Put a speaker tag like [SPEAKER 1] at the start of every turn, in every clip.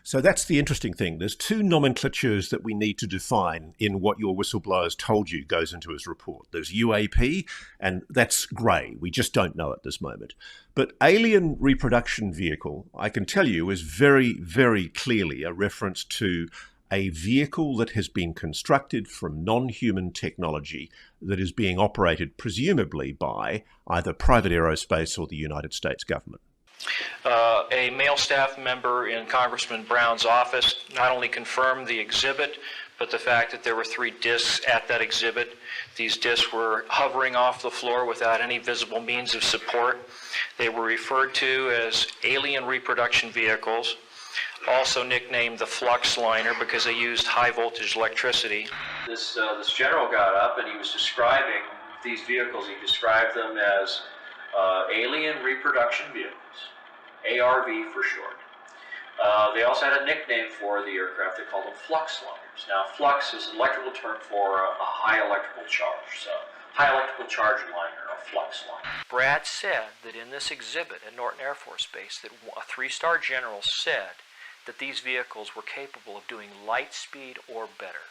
[SPEAKER 1] So that's the interesting thing. There's two nomenclatures that we need to define in what your whistleblower's told you goes into his report. There's UAP, and that's grey. We just don't know at this moment. But Alien Reproduction Vehicle, I can tell you, is very, very clearly a reference to a vehicle that has been constructed from non-human technology that is being operated presumably by either private aerospace or the United States government.
[SPEAKER 2] A male staff member in Congressman Brown's office not only confirmed the exhibit, but the fact that there were 3 discs at that exhibit. These discs were hovering off the floor without any visible means of support. They were referred to as Alien Reproduction Vehicles, also nicknamed the Flux Liner because they used high voltage electricity. This general got up and he was describing these vehicles. He described them as Alien Reproduction Vehicles, ARV for short. They also had a nickname for the aircraft. They called them Flux Liners. Now, flux is an electrical term for a high electrical charge. So, high electrical charge liner, or Flux Liner. Brad said that in this exhibit at Norton Air Force Base that a 3-star general said that these vehicles were capable of doing light speed or better.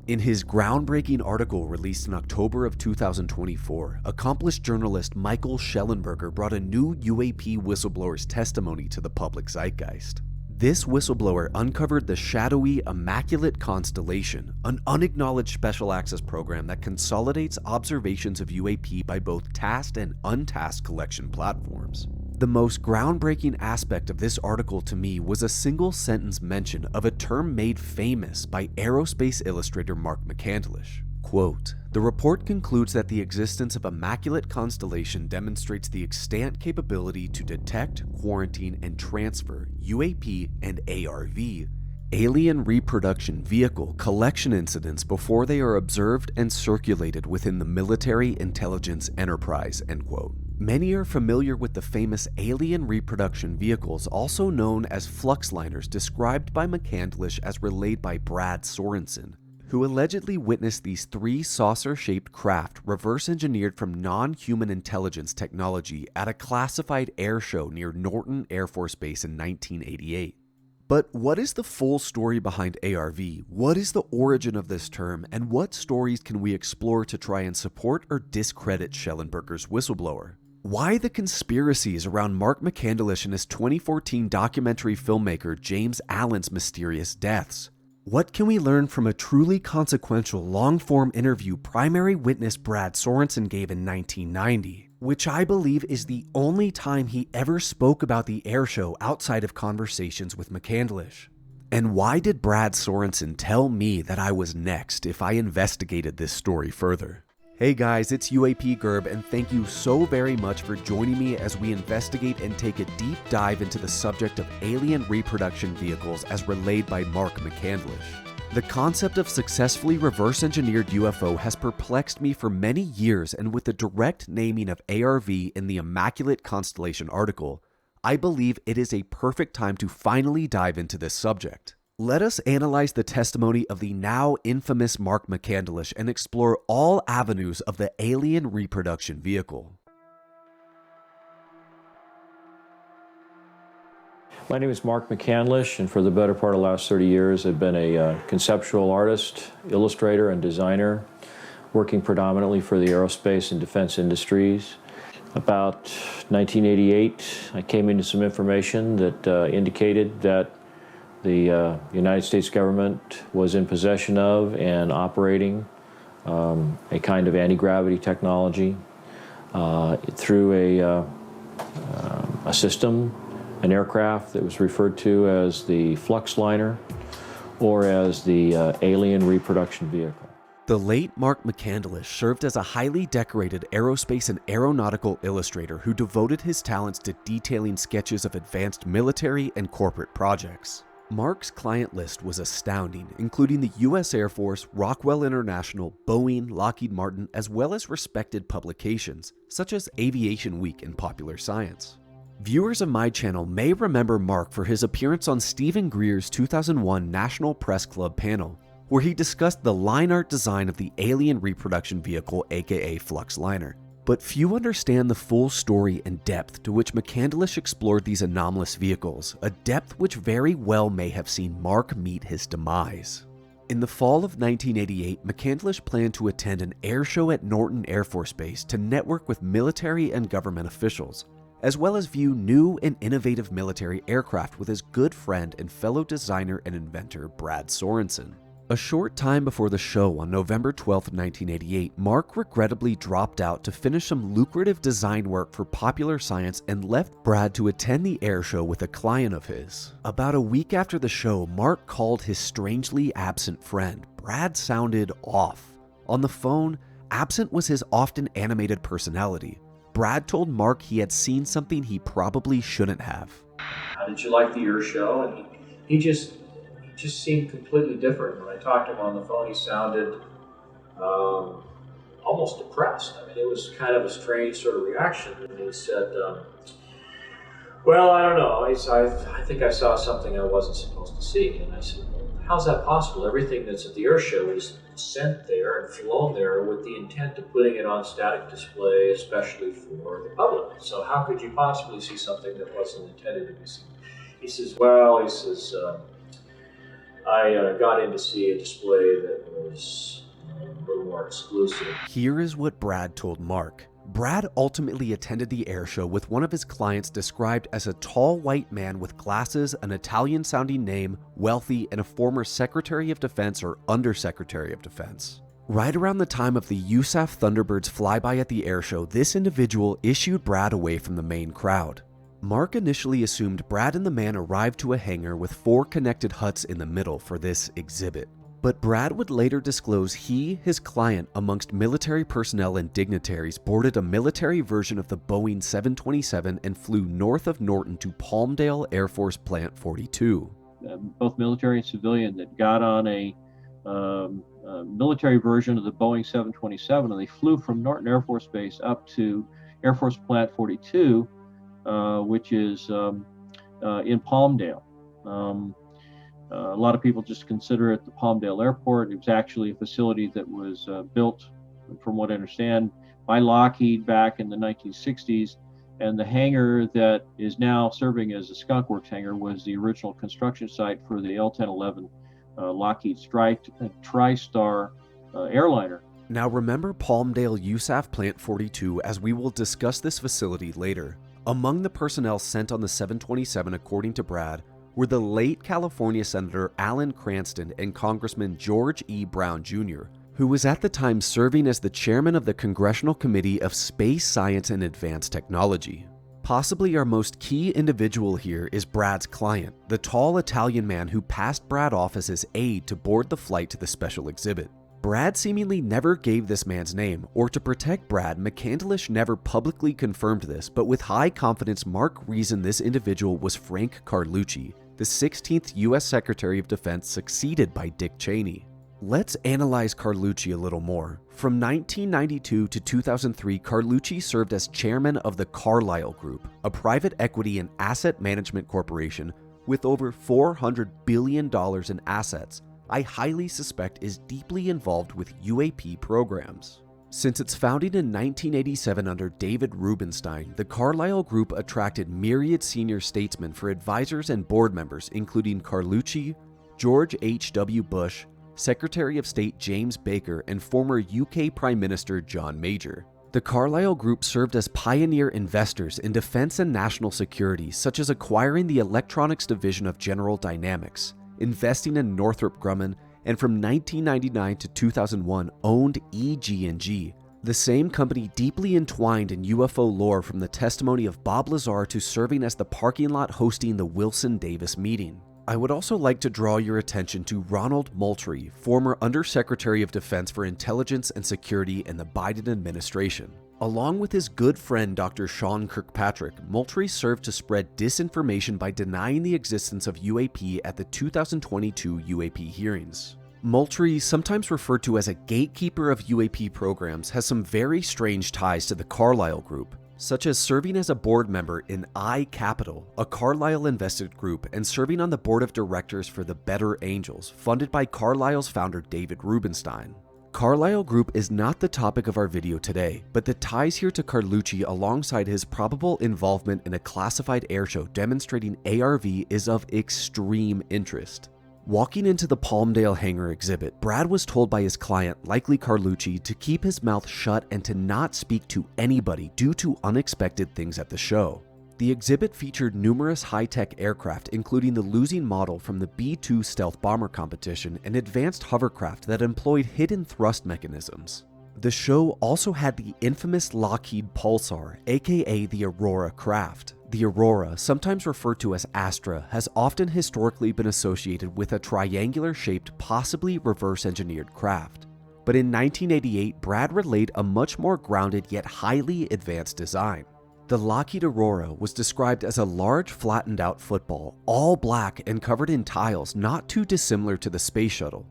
[SPEAKER 3] In his groundbreaking article released in October of 2024, accomplished journalist Michael Schellenberger brought a new UAP whistleblower's testimony to the public zeitgeist. This whistleblower uncovered the shadowy Immaculate Constellation, an unacknowledged special access program that consolidates observations of UAP by both tasked and untasked collection platforms. The most groundbreaking aspect of this article to me was a single sentence mention of a term made famous by aerospace illustrator Mark McCandlish. Quote, "The report concludes that the existence of Immaculate Constellation demonstrates the extant capability to detect, quarantine, and transfer UAP and ARV, Alien Reproduction Vehicle, collection incidents before they are observed and circulated within the military intelligence enterprise," end quote. Many are familiar with the famous Alien Reproduction Vehicles, also known as Flux Liners, described by McCandlish as relayed by Brad Sorensen, who allegedly witnessed these 3 saucer-shaped craft reverse-engineered from non-human intelligence technology at a classified air show near Norton Air Force Base in 1988. But what is the full story behind ARV? What is the origin of this term? And what stories can we explore to try and support or discredit Schellenberger's whistleblower? Why the conspiracies around Mark McCandlish and his 2014 documentary filmmaker James Allen's mysterious deaths? What can we learn from a truly consequential long-form interview primary witness Brad Sorensen gave in 1990, which I believe is the only time he ever spoke about the airshow outside of conversations with McCandlish? And why did Brad Sorensen tell me that I was next if I investigated this story further? Hey guys, it's UAP Gerb, and thank you so very much for joining me as we investigate and take a deep dive into the subject of alien reproduction vehicles as relayed by Mark McCandlish. The concept of successfully reverse-engineered UFO has perplexed me for many years, and with the direct naming of ARV in the Immaculate Constellation article, I believe it is a perfect time to finally dive into this subject. Let us analyze the testimony of the now infamous Mark McCandlish and explore all avenues of the alien reproduction vehicle.
[SPEAKER 4] My name is Mark McCandlish, and for the better part of the last 30 years, I've been a conceptual artist, illustrator, and designer, working predominantly for the aerospace and defense industries. About 1988, I came into some information that indicated that the United States government was in possession of and operating a kind of anti-gravity technology through a system, an aircraft that was referred to as the Flux Liner or as the Alien Reproduction Vehicle.
[SPEAKER 3] The late Mark McCandlish served as a highly decorated aerospace and aeronautical illustrator who devoted his talents to detailing sketches of advanced military and corporate projects. Mark's client list was astounding, including the U.S. Air Force, Rockwell International, Boeing, Lockheed Martin, as well as respected publications, such as Aviation Week and Popular Science. Viewers of my channel may remember Mark for his appearance on Stephen Greer's 2001 National Press Club panel, where he discussed the line art design of the Alien Reproduction Vehicle, aka Flux Liner. But few understand the full story and depth to which McCandlish explored these anomalous vehicles, a depth which very well may have seen Mark meet his demise. In the fall of 1988, McCandlish planned to attend an air show at Norton Air Force Base to network with military and government officials, as well as view new and innovative military aircraft with his good friend and fellow designer and inventor Brad Sorensen. A short time before the show on November 12, 1988, Mark regrettably dropped out to finish some lucrative design work for Popular Science and left Brad to attend the air show with a client of his. About a week after the show, Mark called his strangely absent friend. Brad sounded off. On the phone, absent was his often animated personality. Brad told Mark he had seen something he probably shouldn't have.
[SPEAKER 4] How did you like the air show? And he just seemed completely different. When I talked to him on the phone, he sounded almost depressed. I mean, it was kind of a strange sort of reaction. And he said, well, I don't know. I think I saw something I wasn't supposed to see. And I said, well, how's that possible? Everything that's at the air show is sent there and flown there with the intent of putting it on static display, especially for the public. So how could you possibly see something that wasn't intended to be seen? He says, I got in to see a display that was a little more exclusive.
[SPEAKER 3] Here is what Brad told Mark. Brad ultimately attended the air show with one of his clients described as a tall white man with glasses, an Italian-sounding name, wealthy, and a former Secretary of Defense or Undersecretary of Defense. Right around the time of the USAF Thunderbirds flyby at the air show, this individual issued Brad away from the main crowd. Mark initially assumed Brad and the man arrived to a hangar with 4 connected huts in the middle for this exhibit. But Brad would later disclose his client, amongst military personnel and dignitaries, boarded a military version of the Boeing 727 and flew north of Norton to Palmdale Air Force Plant 42.
[SPEAKER 5] Both military and civilian that got on a military version of the Boeing 727, and they flew from Norton Air Force Base up to Air Force Plant 42, which is in Palmdale. A lot of people just consider it the Palmdale Airport. It was actually a facility that was built, from what I understand, by Lockheed back in the 1960s. And the hangar that is now serving as a Skunk Works hangar was the original construction site for the L-1011 Lockheed TriStar airliner.
[SPEAKER 3] Now remember Palmdale USAF Plant 42, as we will discuss this facility later. Among the personnel sent on the 727, according to Brad, were the late California Senator Alan Cranston and Congressman George E. Brown Jr., who was at the time serving as the chairman of the Congressional Committee of Space Science and Advanced Technology. Possibly our most key individual here is Brad's client, the tall Italian man who passed Brad off as his aide to board the flight to the special exhibit. Brad seemingly never gave this man's name, or to protect Brad, McCandlish never publicly confirmed this, but with high confidence, Mark reasoned this individual was Frank Carlucci, the 16th U.S. Secretary of Defense succeeded by Dick Cheney. Let's analyze Carlucci a little more. From 1992 to 2003, Carlucci served as chairman of the Carlyle Group, a private equity and asset management corporation with over $400 billion in assets. I highly suspect is deeply involved with UAP programs. Since its founding in 1987 under David Rubenstein, the Carlyle Group attracted myriad senior statesmen for advisors and board members, including Carlucci, George H.W. Bush, Secretary of State James Baker, and former UK Prime Minister John Major. The Carlyle Group served as pioneer investors in defense and national security, such as acquiring the electronics division of General Dynamics, investing in Northrop Grumman, and from 1999 to 2001 owned EG&G, the same company deeply entwined in UFO lore from the testimony of Bob Lazar to serving as the parking lot hosting the Wilson Davis meeting. I would also like to draw your attention to Ronald Moultrie, former Undersecretary of Defense for Intelligence and Security in the Biden administration. Along with his good friend Dr. Sean Kirkpatrick, Moultrie served to spread disinformation by denying the existence of UAP at the 2022 UAP hearings. Moultrie, sometimes referred to as a gatekeeper of UAP programs, has some very strange ties to the Carlyle Group, such as serving as a board member in iCapital, a Carlyle-invested group, and serving on the board of directors for the Better Angels, funded by Carlyle's founder David Rubenstein. Carlyle Group is not the topic of our video today, but the ties here to Carlucci alongside his probable involvement in a classified airshow demonstrating ARV is of extreme interest. Walking into the Palmdale hangar exhibit, Brad was told by his client, likely Carlucci, to keep his mouth shut and to not speak to anybody due to unexpected things at the show. The exhibit featured numerous high-tech aircraft, including the losing model from the B-2 stealth bomber competition and advanced hovercraft that employed hidden thrust mechanisms. The show also had the infamous Lockheed Pulsar, aka the Aurora craft. The Aurora, sometimes referred to as Astra, has often historically been associated with a triangular-shaped, possibly reverse-engineered craft. But in 1988, Brad relayed a much more grounded yet highly advanced design. The Lockheed Aurora was described as a large flattened-out football, all black and covered in tiles not too dissimilar to the space shuttle.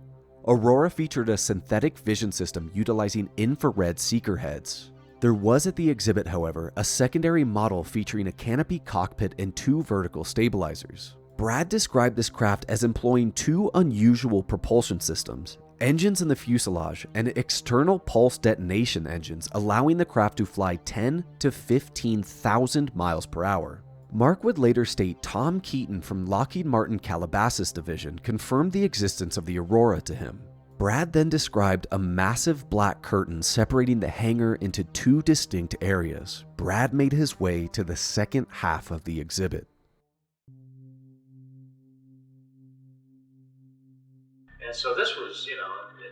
[SPEAKER 3] Aurora featured a synthetic vision system utilizing infrared seeker heads. There was at the exhibit, however, a secondary model featuring a canopy cockpit and 2 vertical stabilizers. Brad described this craft as employing 2 unusual propulsion systems, engines in the fuselage and external pulse detonation engines, allowing the craft to fly 10 to 15,000 miles per hour. Mark would later state Tom Keaton from Lockheed Martin Calabasas Division confirmed the existence of the Aurora to him. Brad then described a massive black curtain separating the hangar into 2 distinct areas. Brad made his way to the second half of the exhibit.
[SPEAKER 2] And so this was,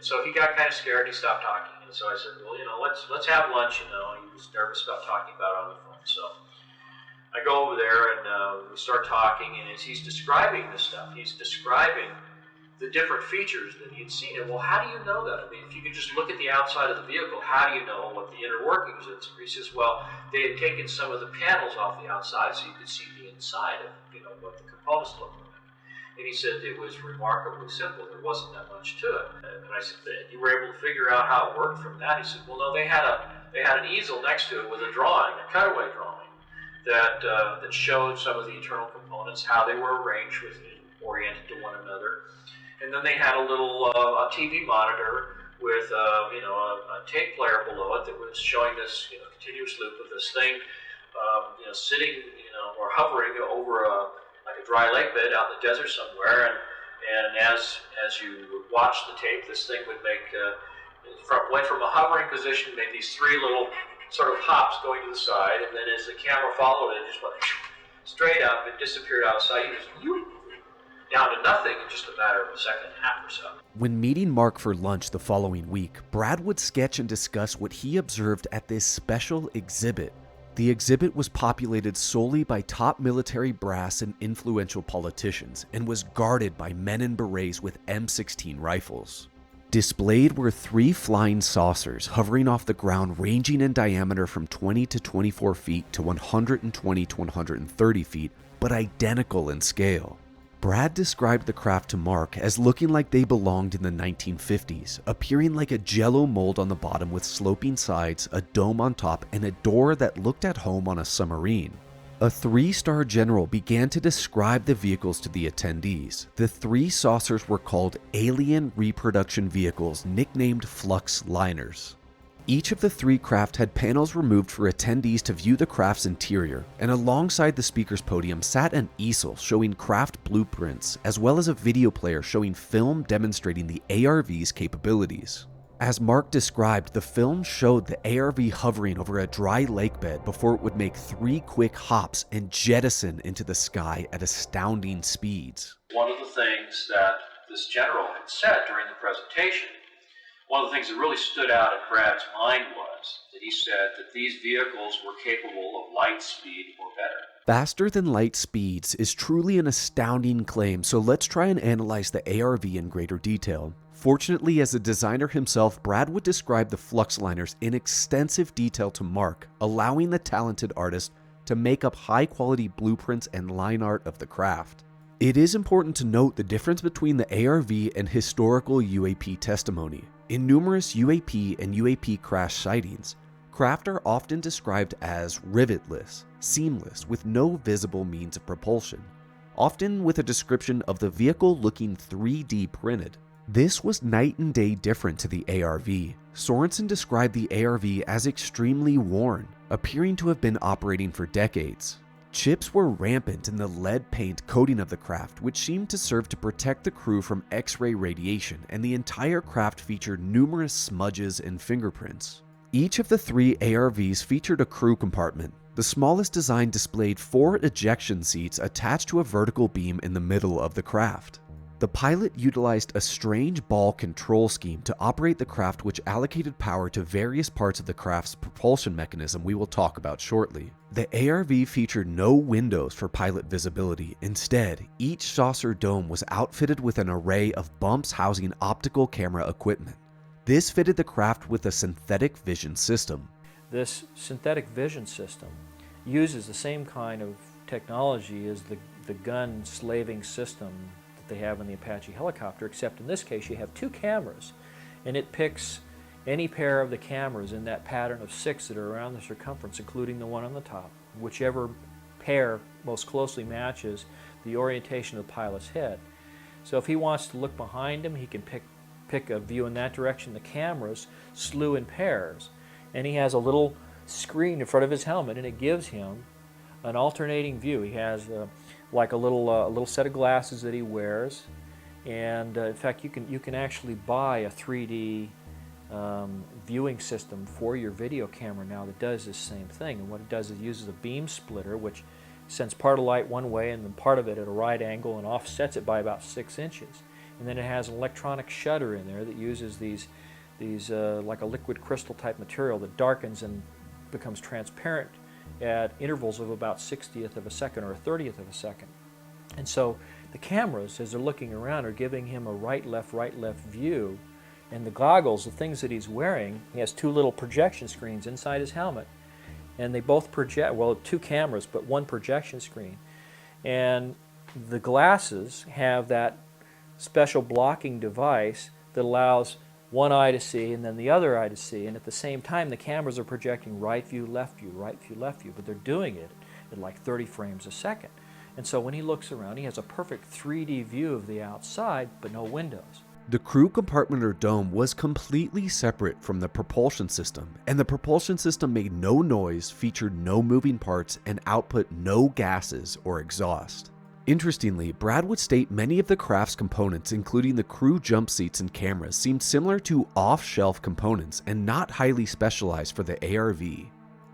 [SPEAKER 2] so he got kind of scared. He stopped talking, and so I said, well, let's have lunch. He was nervous about talking about it on the phone. So I go over there and we start talking, and as he's describing this stuff, he's describing the different features that he had seen. And well, how do you know that? I mean, if you could just look at the outside of the vehicle, how do you know what the inner workings is? He says, well, they had taken some of the panels off the outside so you could see the inside of, what the components looked like. And he said it was remarkably simple. There wasn't that much to it. And I said, you were able to figure out how it worked from that? He said, well, no, they had an easel next to it with a drawing, a cutaway drawing, that showed some of the internal components, how they were arranged oriented to one another. And then they had a little a TV monitor with a tape player below it that was showing this continuous loop of this thing sitting or hovering over like a dry lake bed out in the desert somewhere. And as you would watch the tape, this thing would make went from a hovering position, made these 3 little sort of hops going to the side, and then as the camera followed it, just went straight up and disappeared outside. Down to nothing in just a matter of a second and a half or so.
[SPEAKER 3] When meeting Mark for lunch the following week, Brad would sketch and discuss what he observed at this special exhibit. The exhibit was populated solely by top military brass and influential politicians, and was guarded by men in berets with M16 rifles. Displayed were 3 flying saucers hovering off the ground, ranging in diameter from 20 to 24 feet to 120 to 130 feet, but identical in scale. Brad described the craft to Mark as looking like they belonged in the 1950s, appearing like a jello mold on the bottom with sloping sides, a dome on top, and a door that looked at home on a submarine. A 3-star general began to describe the vehicles to the attendees. The 3 saucers were called Alien Reproduction Vehicles, nicknamed Flux Liners. Each of the 3 craft had panels removed for attendees to view the craft's interior, and alongside the speaker's podium sat an easel showing craft blueprints, as well as a video player showing film demonstrating the ARV's capabilities. As Mark described, the film showed the ARV hovering over a dry lake bed before it would make 3 quick hops and jettison into the sky at astounding speeds.
[SPEAKER 2] One of the things that this general had said during the presentation, one of the things that really stood out in Brad's mind was that he said that these vehicles were capable of light speed or better.
[SPEAKER 3] Faster than light speeds is truly an astounding claim, so let's try and analyze the ARV in greater detail. Fortunately, as a designer himself, Brad would describe the Flux Liners in extensive detail to Mark, allowing the talented artist to make up high-quality blueprints and line art of the craft. It is important to note the difference between the ARV and historical UAP testimony. In numerous UAP and UAP crash sightings, craft are often described as rivetless, seamless, with no visible means of propulsion, often with a description of the vehicle looking 3D printed. This was night and day different to the ARV. Sorensen described the ARV as extremely worn, appearing to have been operating for decades. Chips were rampant in the lead paint coating of the craft, which seemed to serve to protect the crew from X-ray radiation, and the entire craft featured numerous smudges and fingerprints. Each of the 3 ARVs featured a crew compartment. The smallest design displayed 4 ejection seats attached to a vertical beam in the middle of the craft. The pilot utilized a strange ball control scheme to operate the craft, which allocated power to various parts of the craft's propulsion mechanism we will talk about shortly. The ARV featured no windows for pilot visibility. Instead, each saucer dome was outfitted with an array of bumps housing optical camera equipment. This fitted the craft with a synthetic vision system.
[SPEAKER 4] This synthetic vision system uses the same kind of technology as the gun slaving system they have in the Apache helicopter, except in this case you have 2 cameras, and it picks any pair of the cameras in that pattern of 6 that are around the circumference, including the one on the top. Whichever pair most closely matches the orientation of the pilot's head. So if he wants to look behind him, he can pick a view in that direction. The cameras slew in pairs, and he has a little screen in front of his helmet, and it gives him an alternating view. He has like a little set of glasses that he wears, and in fact you can actually buy a 3D viewing system for your video camera now that does this same thing. And what it does is it uses a beam splitter, which sends part of light one way and then part of it at a right angle and offsets it by about 6 inches. And then it has an electronic shutter in there that uses these like a liquid crystal type material that darkens and becomes transparent at intervals of about 1/60th of a second or 1/30th of a second. And so the cameras, as they're looking around, are giving him a right-left view. And the goggles, the things that he's wearing, he has 2 little projection screens inside his helmet. And they both project, well, 2 cameras, but 1 projection screen. And the glasses have that special blocking device that allows one eye to see and then the other eye to see, and at the same time the cameras are projecting right view, left view, right view, left view, but they're doing it at like 30 frames a second. And so when he looks around, he has a perfect 3D view of the outside, but no windows.
[SPEAKER 3] The crew compartment or dome was completely separate from the propulsion system, and the propulsion system made no noise, featured no moving parts, and output no gases or exhaust. Interestingly, Brad would state many of the craft's components, including the crew jump seats and cameras, seemed similar to off-shelf components and not highly specialized for the ARV.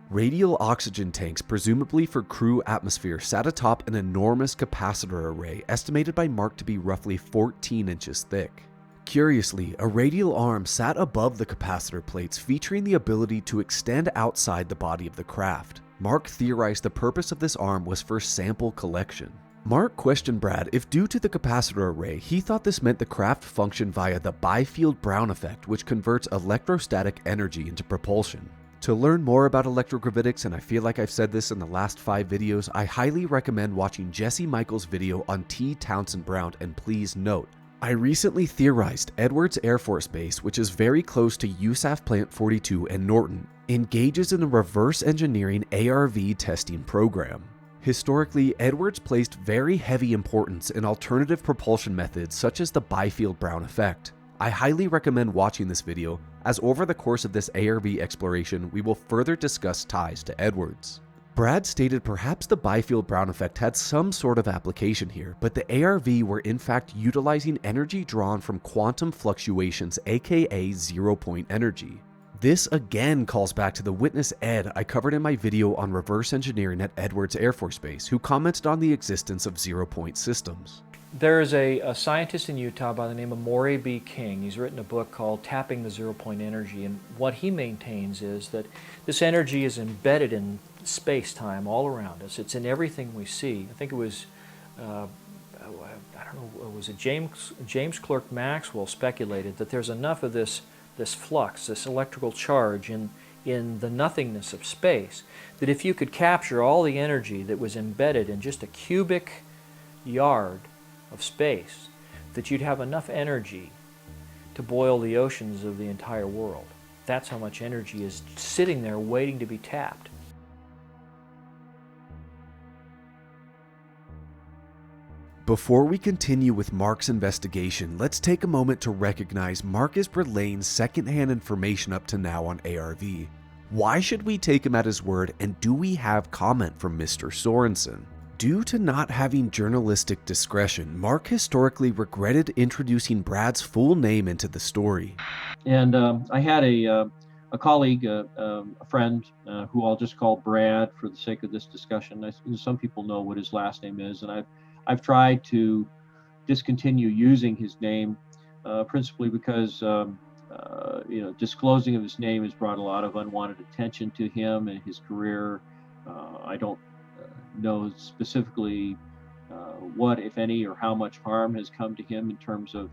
[SPEAKER 3] Radial oxygen tanks, presumably for crew atmosphere, sat atop an enormous capacitor array estimated by Mark to be roughly 14 inches thick. Curiously, a radial arm sat above the capacitor plates, featuring the ability to extend outside the body of the craft. Mark theorized the purpose of this arm was for sample collection. Mark questioned Brad if, due to the capacitor array, he thought this meant the craft functioned via the Byfield-Brown effect, which converts electrostatic energy into propulsion. To learn more about electrogravitics, and I feel like I've said this in the last 5 videos, I highly recommend watching Jesse Michaels' video on T. Townsend Brown, and please note, I recently theorized Edwards Air Force Base, which is very close to USAF Plant 42 and Norton, engages in a reverse engineering ARV testing program. Historically, Edwards placed very heavy importance in alternative propulsion methods such as the Byfield-Brown effect. I highly recommend watching this video, as over the course of this ARV exploration, we will further discuss ties to Edwards. Brad stated perhaps the Byfield-Brown effect had some sort of application here, but the ARV were in fact utilizing energy drawn from quantum fluctuations, aka zero-point energy. This again calls back to the witness Ed I covered in my video on reverse engineering at Edwards Air Force Base, who commented on the existence of zero-point systems.
[SPEAKER 4] There is a scientist in Utah by the name of Maury B. King. He's written a book called Tapping the Zero-Point Energy, and what he maintains is that this energy is embedded in space-time all around us. It's in everything we see. I think it was, I don't know, was it James Clerk Maxwell speculated that there's enough of this flux, this electrical charge in the nothingness of space, that if you could capture all the energy that was embedded in just a cubic yard of space, that you'd have enough energy to boil the oceans of the entire world. That's how much energy is sitting there waiting to be tapped.
[SPEAKER 3] Before we continue with Mark's investigation, let's take a moment to recognize Mark is relaying secondhand information up to now on ARV. Why should we take him at his word, and do we have comment from Mr. Sorensen? Due to not having journalistic discretion, Mark historically regretted introducing Brad's full name into the story.
[SPEAKER 5] And I had a colleague, a friend, who I'll just call Brad for the sake of this discussion. Some people know what his last name is, and I've tried to discontinue using his name, principally because disclosing of his name has brought a lot of unwanted attention to him and his career. I don't know specifically what, if any, or how much harm has come to him in terms of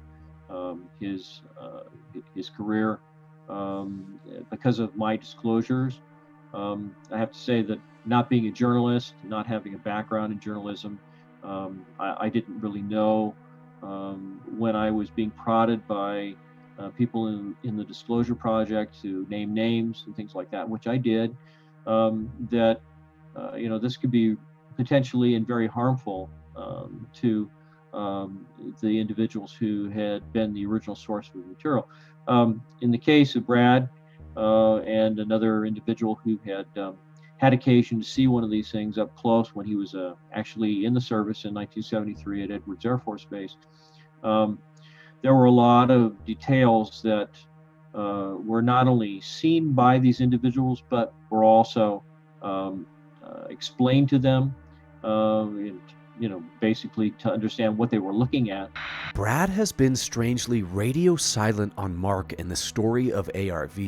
[SPEAKER 5] his career because of my disclosures. I have to say that not being a journalist, not having a background in journalism, I didn't really know when I was being prodded by people in the Disclosure Project to name names and things like that, which I did, that this could be potentially and very harmful to the individuals who had been the original source of the material. In the case of Brad and another individual who had occasion to see one of these things up close when he was actually in the service in 1973 at Edwards Air Force Base, there were a lot of details that were not only seen by these individuals, but were also explained to them, basically to understand what they were looking at.
[SPEAKER 3] Brad has been strangely radio silent on Mark in the story of ARV.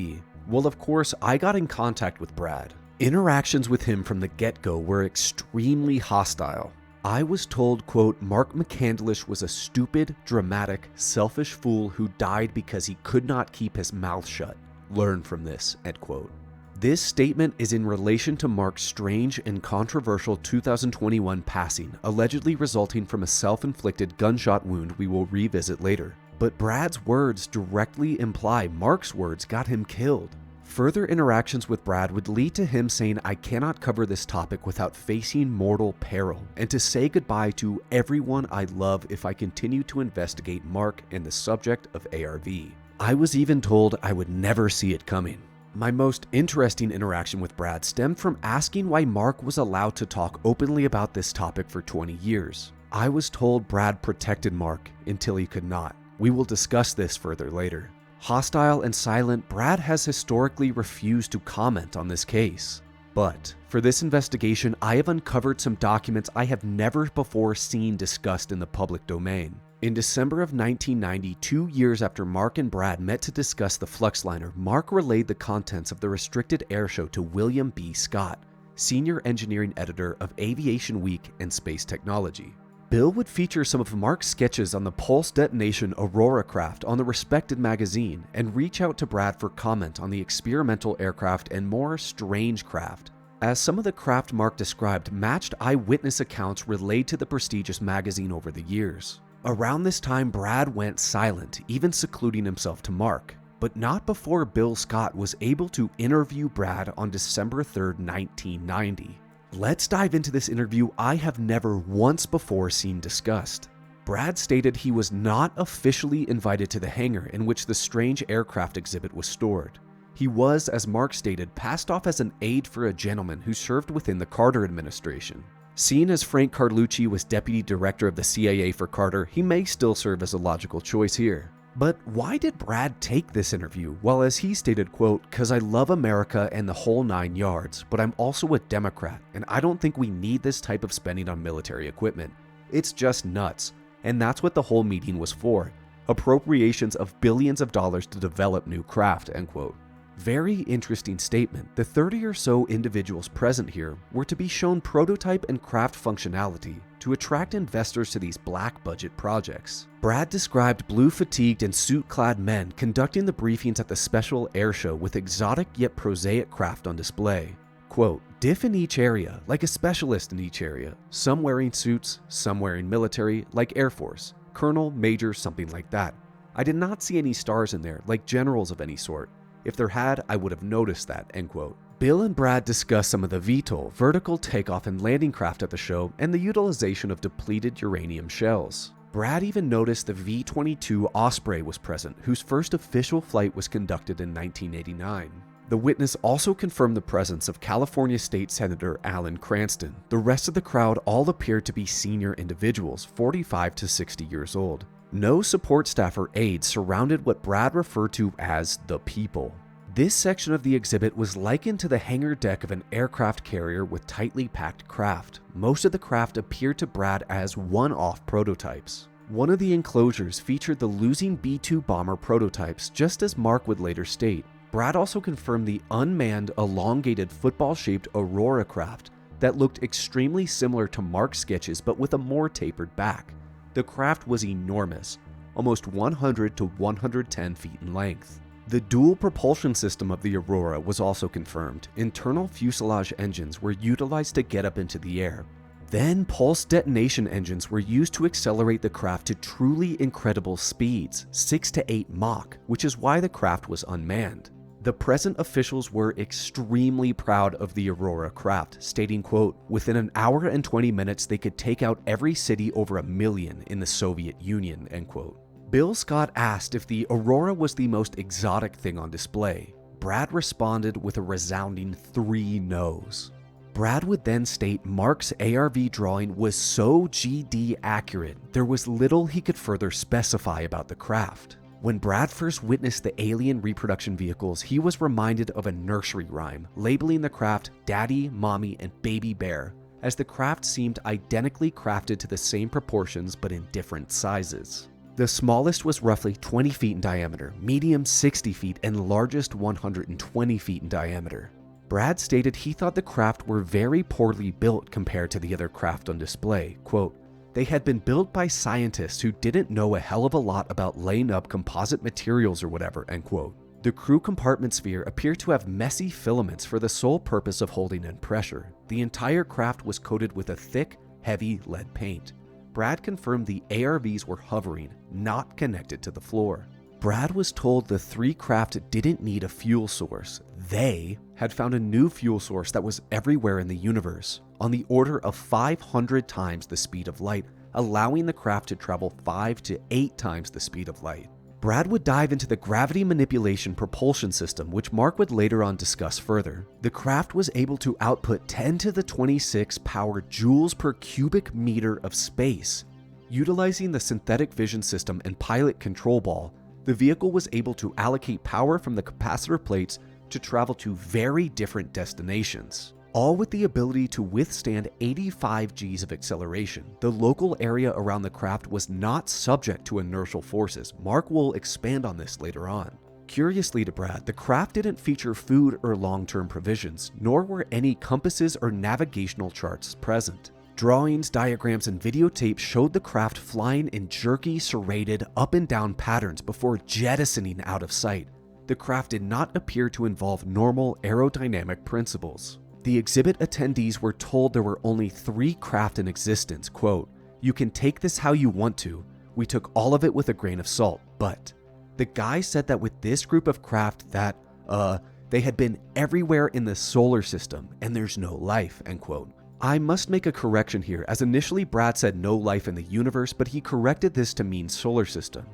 [SPEAKER 3] Well, of course, I got in contact with Brad. Interactions with him from the get-go were extremely hostile. I was told, quote, Mark McCandlish was a stupid, dramatic, selfish fool who died because he could not keep his mouth shut. Learn from this, end quote. This statement is in relation to Mark's strange and controversial 2021 passing, allegedly resulting from a self-inflicted gunshot wound we will revisit later. But Brad's words directly imply Mark's words got him killed. Further interactions with Brad would lead to him saying, I cannot cover this topic without facing mortal peril, and to say goodbye to everyone I love if I continue to investigate Mark and the subject of ARV. I was even told I would never see it coming. My most interesting interaction with Brad stemmed from asking why Mark was allowed to talk openly about this topic for 20 years. I was told Brad protected Mark until he could not. We will discuss this further later. Hostile and silent, Brad has historically refused to comment on this case. But for this investigation, I have uncovered some documents I have never before seen discussed in the public domain. In December of 1990, 2 years after Mark and Brad met to discuss the Flux Liner, Mark relayed the contents of the restricted airshow to William B. Scott, Senior Engineering Editor of Aviation Week and Space Technology. Bill would feature some of Mark's sketches on the pulse detonation Aurora craft on the respected magazine and reach out to Brad for comment on the experimental aircraft and more strange craft, as some of the craft Mark described matched eyewitness accounts relayed to the prestigious magazine over the years. Around this time, Brad went silent, even secluding himself to Mark, but not before Bill Scott was able to interview Brad on December 3rd, 1990. Let's dive into this interview I have never once before seen discussed. Brad stated he was not officially invited to the hangar in which the strange aircraft exhibit was stored. He was, as Mark stated, passed off as an aide for a gentleman who served within the Carter administration. Seeing as Frank Carlucci was deputy director of the CIA for Carter, he may still serve as a logical choice here. But why did Brad take this interview? Well, as he stated, quote, "'Cause I love America and the whole 9 yards, but I'm also a Democrat, and I don't think we need this type of spending on military equipment. It's just nuts. And that's what the whole meeting was for. Appropriations of billions of dollars to develop new craft," end quote. Very interesting statement. The 30 or so individuals present here were to be shown prototype and craft functionality to attract investors to these black budget projects. Brad described blue fatigued and suit-clad men conducting the briefings at the special air show with exotic yet prosaic craft on display. Quote, "Diff in each area, like a specialist in each area. Some wearing suits, some wearing military, like Air Force, Colonel, Major, something like that. I did not see any stars in there, like generals of any sort. If there had, I would have noticed that," end quote. Bill and Brad discuss some of the VTOL, vertical takeoff and landing craft at the show, and the utilization of depleted uranium shells. Brad even noticed the V-22 Osprey was present, whose first official flight was conducted in 1989. The witness also confirmed the presence of California State Senator Alan Cranston. The rest of the crowd all appeared to be senior individuals, 45 to 60 years old. No support staff or aides surrounded what Brad referred to as the people. This section of the exhibit was likened to the hangar deck of an aircraft carrier with tightly packed craft. Most of the craft appeared to Brad as one-off prototypes. One of the enclosures featured the losing B-2 bomber prototypes, just as Mark would later state. Brad also confirmed the unmanned, elongated, football-shaped Aurora craft that looked extremely similar to Mark's sketches but with a more tapered back. The craft was enormous, almost 100 to 110 feet in length. The dual propulsion system of the Aurora was also confirmed. Internal fuselage engines were utilized to get up into the air. Then pulse detonation engines were used to accelerate the craft to truly incredible speeds, 6 to 8 Mach, which is why the craft was unmanned. The present officials were extremely proud of the Aurora craft, stating, quote, "Within an hour and 20 minutes they could take out every city over 1 million in the Soviet Union," end quote. Bill Scott asked if the Aurora was the most exotic thing on display. Brad responded with a resounding 3 no's. Brad would then state Mark's ARV drawing was so GD accurate, there was little he could further specify about the craft. When Brad first witnessed the Alien Reproduction Vehicles, he was reminded of a nursery rhyme, labeling the craft Daddy, Mommy, and Baby Bear, as the craft seemed identically crafted to the same proportions but in different sizes. The smallest was roughly 20 feet in diameter, medium 60 feet, and largest 120 feet in diameter. Brad stated he thought the craft were very poorly built compared to the other craft on display. Quote, "They had been built by scientists who didn't know a hell of a lot about laying up composite materials or whatever," end quote. The crew compartment sphere appeared to have messy filaments for the sole purpose of holding in pressure. The entire craft was coated with a thick, heavy lead paint. Brad confirmed the ARVs were hovering, not connected to the floor. Brad was told the 3 craft didn't need a fuel source. They had found a new fuel source that was everywhere in the universe, on the order of 500 times the speed of light, allowing the craft to travel 5 to 8 times the speed of light. Brad would dive into the gravity manipulation propulsion system, which Mark would later on discuss further. The craft was able to output 10 to the 26 power joules per cubic meter of space. Utilizing the synthetic vision system and pilot control ball, the vehicle was able to allocate power from the capacitor plates to travel to very different destinations, all with the ability to withstand 85 Gs of acceleration. The local area around the craft was not subject to inertial forces. Mark will expand on this later on. Curiously to Brad, the craft didn't feature food or long-term provisions, nor were any compasses or navigational charts present. Drawings, diagrams, and videotape showed the craft flying in jerky, serrated, up and down patterns before jettisoning out of sight. The craft did not appear to involve normal aerodynamic principles. The exhibit attendees were told there were only 3 craft in existence. Quote, "You can take this how you want to. We took all of it with a grain of salt, but..." The guy said that with this group of craft that, they had been everywhere in the solar system and there's no life, end quote. I must make a correction here, as initially Brad said no life in the universe, but he corrected this to mean solar system.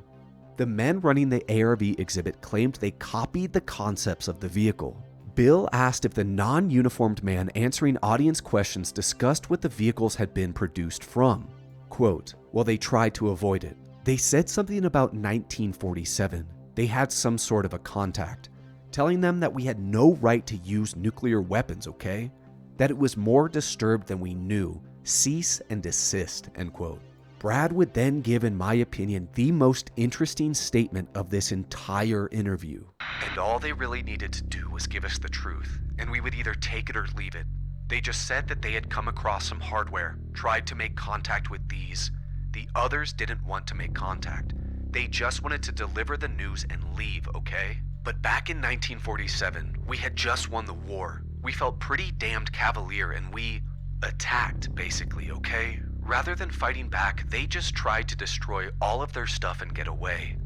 [SPEAKER 3] The men running the ARV exhibit claimed they copied the concepts of the vehicle. Bill asked if the non-uniformed man answering audience questions discussed what the vehicles had been produced from. Quote, "Well, they tried to avoid it. They said something about 1947. They had some sort of a contact, telling them that we had no right to use nuclear weapons, okay? That it was more disturbed than we knew. Cease and desist," end quote. Brad would then give, in my opinion, the most interesting statement of this entire interview. "And all they really needed to do was give us the truth, and we would either take it or leave it. They just said that they had come across some hardware, tried to make contact with these. The others didn't want to make contact. They just wanted to deliver the news and leave, okay? But back in 1947, we had just won the war. We felt pretty damned cavalier and we attacked, basically, okay? Rather than fighting back, they just tried to destroy all of their stuff and get away.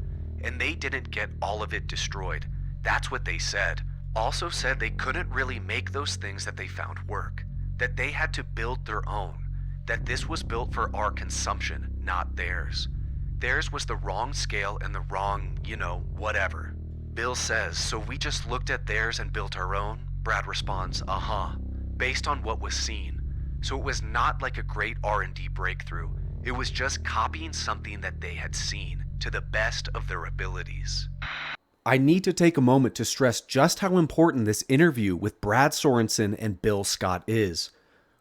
[SPEAKER 3] And they didn't get all of it destroyed. That's what they said. also said they couldn't really make those things that they found work, that they had to build their own, that this was built for our consumption, not theirs. Theirs was the wrong scale and the wrong, whatever. Bill says, so we just looked at theirs and built our own? Brad responds, based on what was seen. So it was not like a great R&D breakthrough. It was just copying something that they had seen to the best of their abilities. I need to take a moment to stress just how important this interview with Brad Sorensen and Bill Scott is.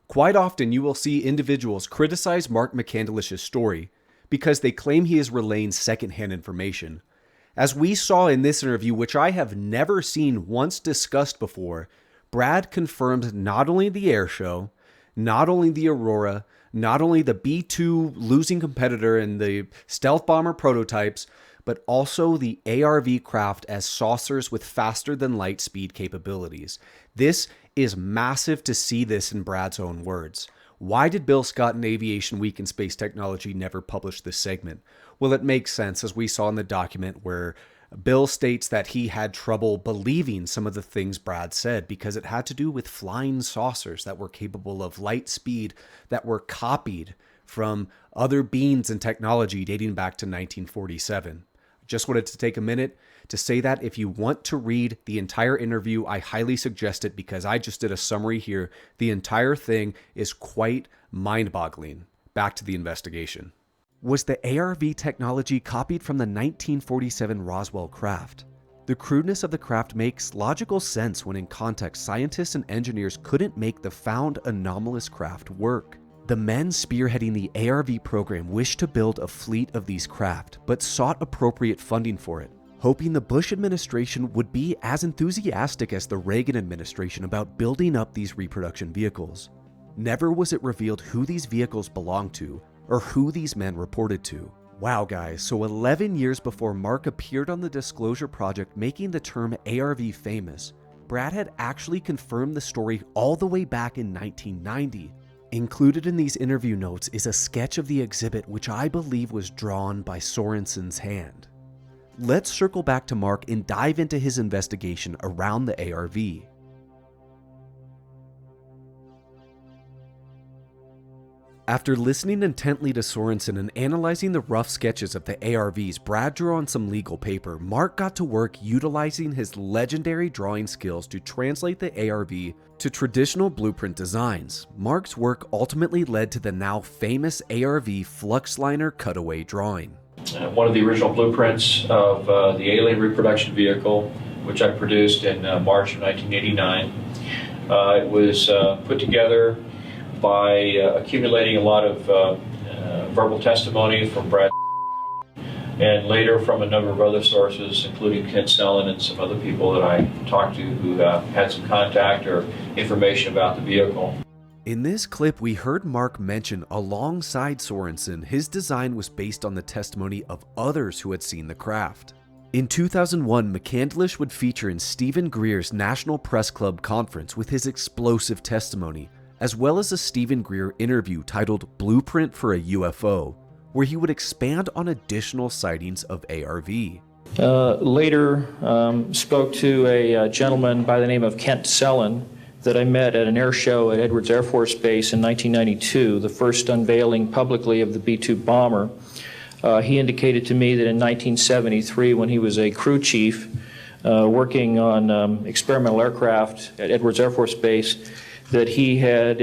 [SPEAKER 3] Quite often you will see individuals criticize Mark McCandlish's story because they claim he is relaying secondhand information. As we saw in this interview, which I have never seen once discussed before, Brad confirmed not only the air show, not only the Aurora, not only the B-2 losing competitor and the stealth bomber prototypes, but also the ARV craft as saucers with faster than light speed capabilities. This is massive to see this in Brad's own words. Why did Bill Scott and Aviation Week and Space Technology never publish this segment? Well, it makes sense, as we saw in the document where Bill states that he had trouble believing some of the things Brad said because it had to do with flying saucers that were capable of light speed that were copied from other beings and technology dating back to 1947. Just wanted to take a minute to say that if you want to read the entire interview, I highly suggest it because I just did a summary here. The entire thing is quite mind-boggling. Back to the investigation. Was the ARV technology copied from the 1947 Roswell craft? The crudeness of the craft makes logical sense when in context scientists and engineers couldn't make the found anomalous craft work. The men spearheading the ARV program wished to build a fleet of these craft, but sought appropriate funding for it, hoping the Bush administration would be as enthusiastic as the Reagan administration about building up these reproduction vehicles. Never was it revealed who these vehicles belonged to, or who these men reported to. Wow guys, so 11 years before Mark appeared on the Disclosure Project making the term ARV famous, Brad had actually confirmed the story all the way back in 1990. Included in these interview notes is a sketch of the exhibit which I believe was drawn by Sorensen's hand. Let's circle back to Mark and dive into his investigation around the ARV. After listening intently to Sorensen and analyzing the rough sketches of the ARVs Brad drew on some legal paper, Mark got to work utilizing his legendary drawing skills to translate the ARV to traditional blueprint designs. Mark's work ultimately led to the now famous ARV Flux Liner cutaway drawing.
[SPEAKER 5] One of the original blueprints of the Alien Reproduction Vehicle, which I produced in March of 1989. It was put together by accumulating a lot of verbal testimony from Brad and later from a number of other sources, including Ken Sellen and some other people that I talked to who had some contact or information about the vehicle.
[SPEAKER 3] In this clip, we heard Mark mention alongside Sorensen, his design was based on the testimony of others who had seen the craft. In 2001, McCandlish would feature in Stephen Greer's National Press Club conference with his explosive testimony, as well as a Stephen Greer interview titled Blueprint for a UFO, where he would expand on additional sightings of ARV.
[SPEAKER 6] Later, spoke to a gentleman by the name of Kent Sellen that I met at an air show at Edwards Air Force Base in 1992, the first unveiling publicly of the B-2 bomber. He indicated to me that in 1973, when he was a crew chief working on experimental aircraft at Edwards Air Force Base, that he had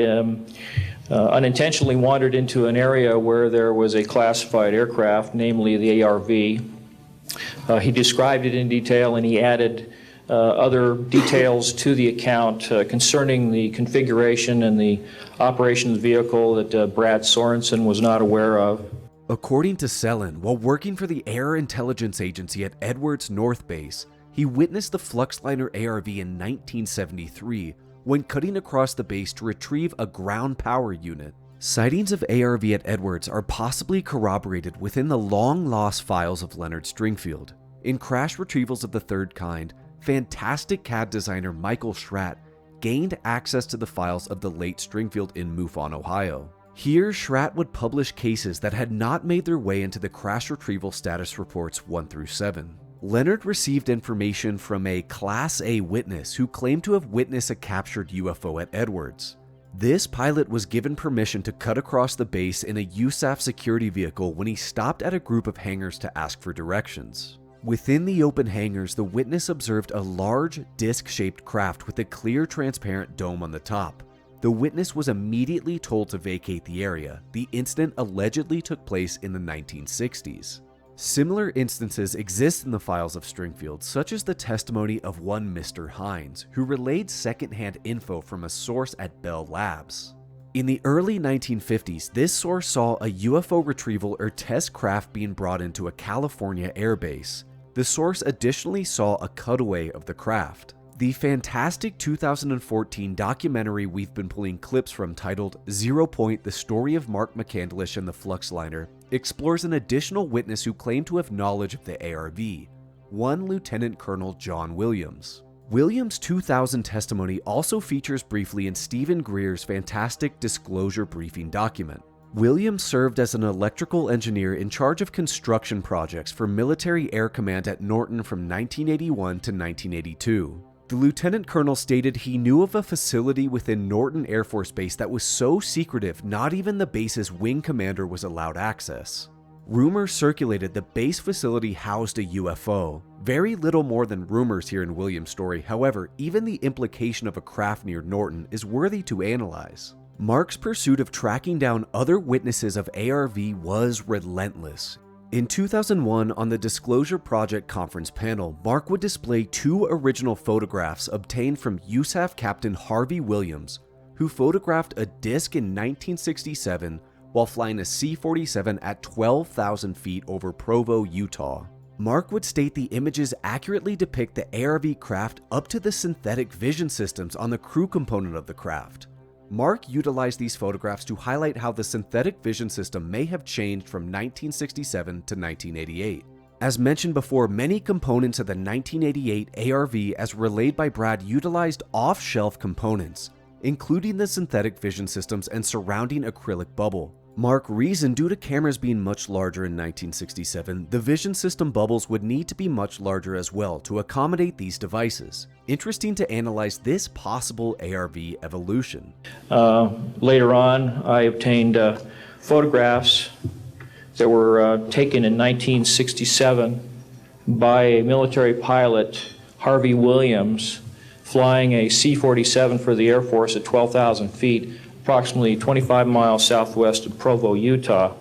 [SPEAKER 6] unintentionally wandered into an area where there was a classified aircraft, namely the ARV. He described it in detail, and he added other details to the account concerning the configuration and the operation of the vehicle that Brad Sorensen was not aware of.
[SPEAKER 3] According to Sellen, while working for the Air Intelligence Agency at Edwards North Base, he witnessed the Flux Liner ARV in 1973 when cutting across the base to retrieve a ground power unit. Sightings of ARV at Edwards are possibly corroborated within the long-lost files of Leonard Stringfield. In crash retrievals of the third kind, fantastic CAD designer Michael Schratt gained access to the files of the late Stringfield in MUFON, Ohio. Here, Schratt would publish cases that had not made their way into the crash retrieval status reports 1 through 7. Leonard received information from a Class A witness who claimed to have witnessed a captured UFO at Edwards. This pilot was given permission to cut across the base in a USAF security vehicle when he stopped at a group of hangars to ask for directions. Within the open hangars, the witness observed a large, disc-shaped craft with a clear, transparent dome on the top. The witness was immediately told to vacate the area. The incident allegedly took place in the 1960s. Similar instances exist in the files of Stringfield, such as the testimony of one Mr. Hines, who relayed secondhand info from a source at Bell Labs. In the early 1950s, this source saw a UFO retrieval or test craft being brought into a California airbase. The source additionally saw a cutaway of the craft. The fantastic 2014 documentary we've been pulling clips from, titled 0 Point: The Story of Mark McCandlish and the Flux Liner, explores an additional witness who claimed to have knowledge of the ARV, one Lieutenant Colonel John Williams. Williams' 2000 testimony also features briefly in Stephen Greer's fantastic disclosure briefing document. Williams served as an electrical engineer in charge of construction projects for Military Air Command at Norton from 1981 to 1982. The lieutenant colonel stated he knew of a facility within Norton Air Force Base that was so secretive not even the base's wing commander was allowed access. Rumors circulated the base facility housed a UFO. Very little more than rumors here in Williams' story, however, even the implication of a craft near Norton is worthy to analyze. Mark's pursuit of tracking down other witnesses of ARV was relentless. In 2001, on the Disclosure Project conference panel, Mark would display 2 original photographs obtained from USAF Captain Harvey Williams, who photographed a disc in 1967 while flying a C-47 at 12,000 feet over Provo, Utah. Mark would state the images accurately depict the ARV craft up to the synthetic vision systems on the crew component of the craft. Mark utilized these photographs to highlight how the synthetic vision system may have changed from 1967 to 1988. As mentioned before, many components of the 1988 ARV as relayed by Brad utilized off-shelf components, including the synthetic vision systems and surrounding acrylic bubble. Mark reasoned due to cameras being much larger in 1967, the vision system bubbles would need to be much larger as well to accommodate these devices. Interesting to analyze this possible ARV evolution.
[SPEAKER 6] Later on, I obtained photographs that were taken in 1967 by a military pilot, Harvey Williams, flying a C-47 for the Air Force at 12,000 feet, approximately 25 miles southwest of Provo, Utah.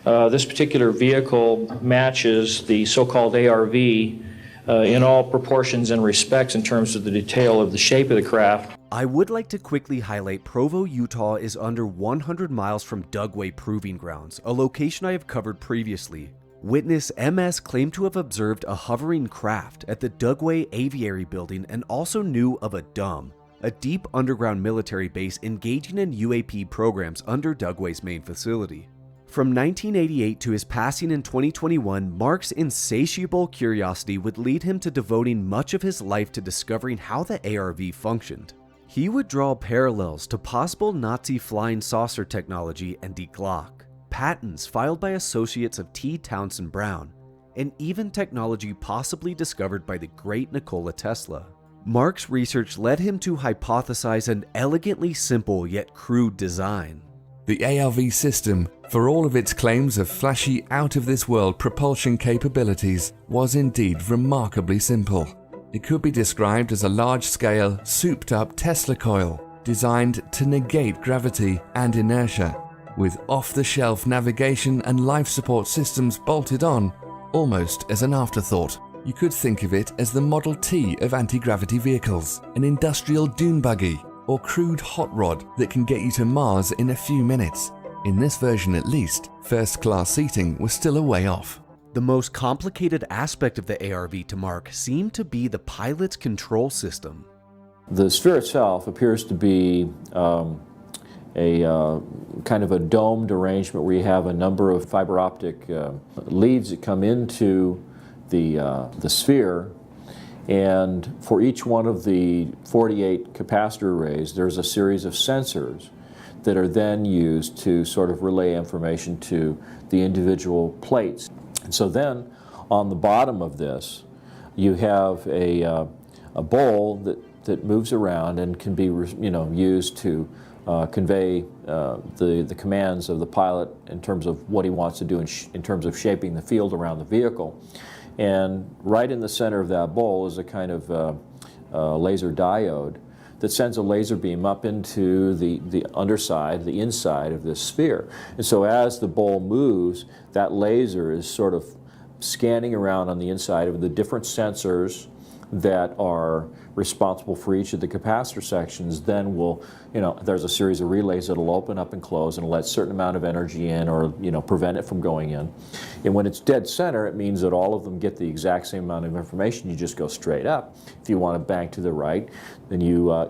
[SPEAKER 6] This particular vehicle matches the so-called ARV in all proportions and respects in terms of the detail of the shape of the craft.
[SPEAKER 3] I would like to quickly highlight Provo, Utah is under 100 miles from Dugway Proving Grounds, a location I have covered previously. Witness MS claimed to have observed a hovering craft at the Dugway Aviary Building and also knew of a DUM, a deep underground military base engaging in UAP programs under Dugway's main facility. From 1988 to his passing in 2021, Mark's insatiable curiosity would lead him to devoting much of his life to discovering how the ARV functioned. He would draw parallels to possible Nazi flying saucer technology and Die Glocke, patents filed by associates of T. Townsend Brown, and even technology possibly discovered by the great Nikola Tesla. Mark's research led him to hypothesize an elegantly simple yet crude design.
[SPEAKER 7] The ARV system, for all of its claims of flashy, out-of-this-world propulsion capabilities, was indeed remarkably simple. It could be described as a large-scale, souped-up Tesla coil, designed to negate gravity and inertia, with off-the-shelf navigation and life support systems bolted on, almost as an afterthought. You could think of it as the Model T of anti-gravity vehicles, an industrial dune buggy, or crude hot rod that can get you to Mars in a few minutes. In this version at least, first-class seating was still a way off.
[SPEAKER 3] The most complicated aspect of the ARV to Mark seemed to be the pilot's control system.
[SPEAKER 4] The sphere itself appears to be a kind of a domed arrangement where you have a number of fiber optic leads that come into the sphere, and for each one of the 48 capacitor arrays there's a series of sensors that are then used to sort of relay information to the individual plates. And so then on the bottom of this you have a bowl that moves around and can be used to convey the commands of the pilot in terms of what he wants to do in terms of shaping the field around the vehicle. And right in the center of that bowl is a kind of laser diode that sends a laser beam up into the underside, the inside of this sphere. And so as the bowl moves, that laser is sort of scanning around on the inside of the different sensors that are responsible for each of the capacitor sections. Then there's a series of relays that'll open up and close and let a certain amount of energy in, or prevent it from going in. And when it's dead center, it means that all of them get the exact same amount of information. You just go straight up. If you want to bank to the right, then you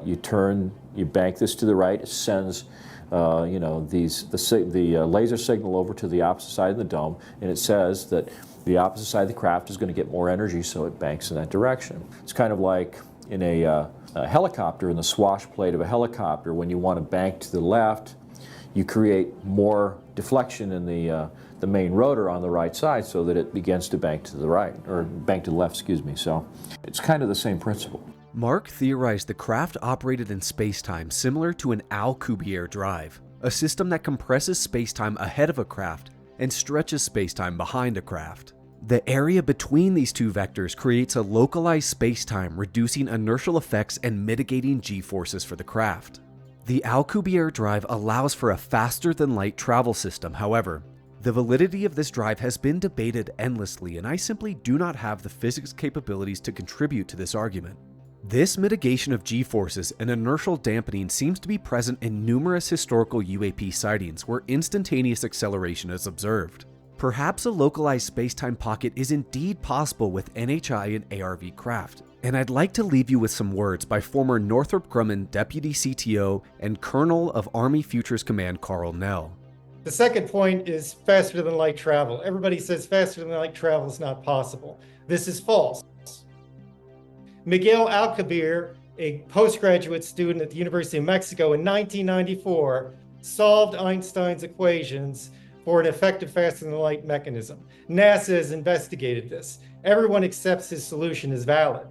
[SPEAKER 4] bank this to the right. It sends the laser signal over to the opposite side of the dome, and it says that the opposite side of the craft is going to get more energy, so it banks in that direction. It's kind of like in a helicopter, in the swash plate of a helicopter. When you want to bank to the left, you create more deflection in the main rotor on the right side so that it begins to bank to the right, or bank to the left, excuse me. So it's kind of the same principle.
[SPEAKER 3] Mark theorized the craft operated in space-time similar to an Alcubierre drive, a system that compresses space-time ahead of a craft and stretches space-time behind a craft. The area between these two vectors creates a localized space-time, reducing inertial effects and mitigating g-forces for the craft. The Alcubierre drive allows for a faster-than-light travel system. However, the validity of this drive has been debated endlessly, and I simply do not have the physics capabilities to contribute to this argument. This mitigation of g-forces and inertial dampening seems to be present in numerous historical UAP sightings where instantaneous acceleration is observed. Perhaps a localized space-time pocket is indeed possible with NHI and ARV craft, and I'd like to leave you with some words by former Northrop Grumman Deputy CTO and Colonel of Army Futures Command Carl Nell.
[SPEAKER 8] The second point is faster than light travel. Everybody says faster than light travel is not possible. This is false. Miguel Alcubierre, a postgraduate student at the University of Mexico in 1994, solved Einstein's equations for an effective faster than light mechanism. NASA has investigated this. Everyone accepts his solution as valid.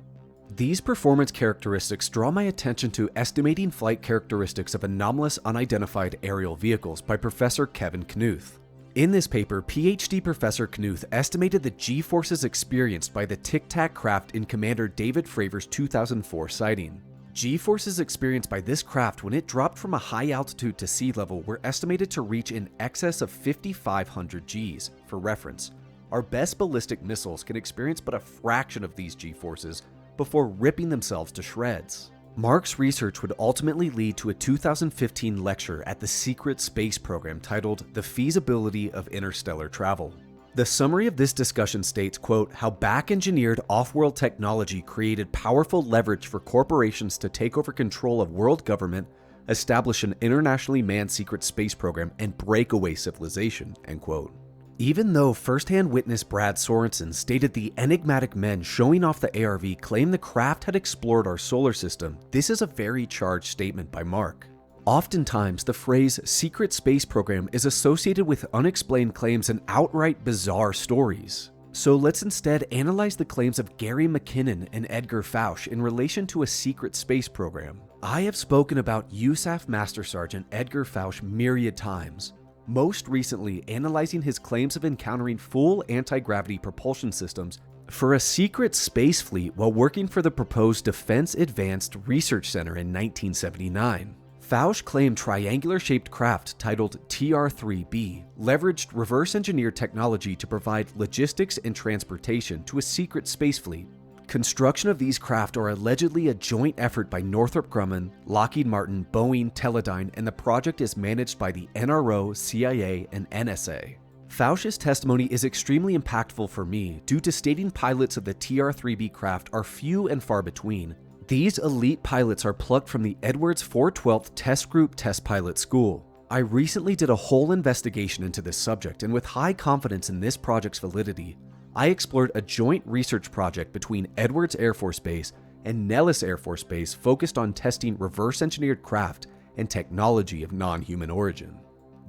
[SPEAKER 3] These performance characteristics draw my attention to Estimating Flight Characteristics of Anomalous Unidentified Aerial Vehicles by Professor Kevin Knuth. In this paper, PhD Professor Knuth estimated the g-forces experienced by the Tic Tac craft in Commander David Fravor's 2004 sighting. G-forces experienced by this craft when it dropped from a high altitude to sea level were estimated to reach in excess of 5,500 Gs. For reference, our best ballistic missiles can experience but a fraction of these G-forces before ripping themselves to shreds. Mark's research would ultimately lead to a 2015 lecture at the Secret Space Program titled The Feasibility of Interstellar Travel. The summary of this discussion states, quote, how back-engineered off-world technology created powerful leverage for corporations to take over control of world government, establish an internationally manned secret space program, and break away civilization, end quote. Even though first-hand witness Brad Sorensen stated the enigmatic men showing off the ARV claimed the craft had explored our solar system, this is a very charged statement by Mark. Oftentimes, the phrase secret space program is associated with unexplained claims and outright bizarre stories. So let's instead analyze the claims of Gary McKinnon and Edgar Fausch in relation to a secret space program. I have spoken about USAF Master Sergeant Edgar Fausch myriad times, most recently analyzing his claims of encountering full anti-gravity propulsion systems for a secret space fleet while working for the proposed Defense Advanced Research Center in 1979. Fausch claimed triangular-shaped craft titled TR-3B leveraged reverse-engineered technology to provide logistics and transportation to a secret space fleet. Construction of these craft are allegedly a joint effort by Northrop Grumman, Lockheed Martin, Boeing, Teledyne, and the project is managed by the NRO, CIA, and NSA. Fausch's testimony is extremely impactful for me due to stating pilots of the TR-3B craft are few and far between. These elite pilots are plucked from the Edwards 412th Test Group Test Pilot School. I recently did a whole investigation into this subject, and with high confidence in this project's validity, I explored a joint research project between Edwards Air Force Base and Nellis Air Force Base focused on testing reverse-engineered craft and technology of non-human origin.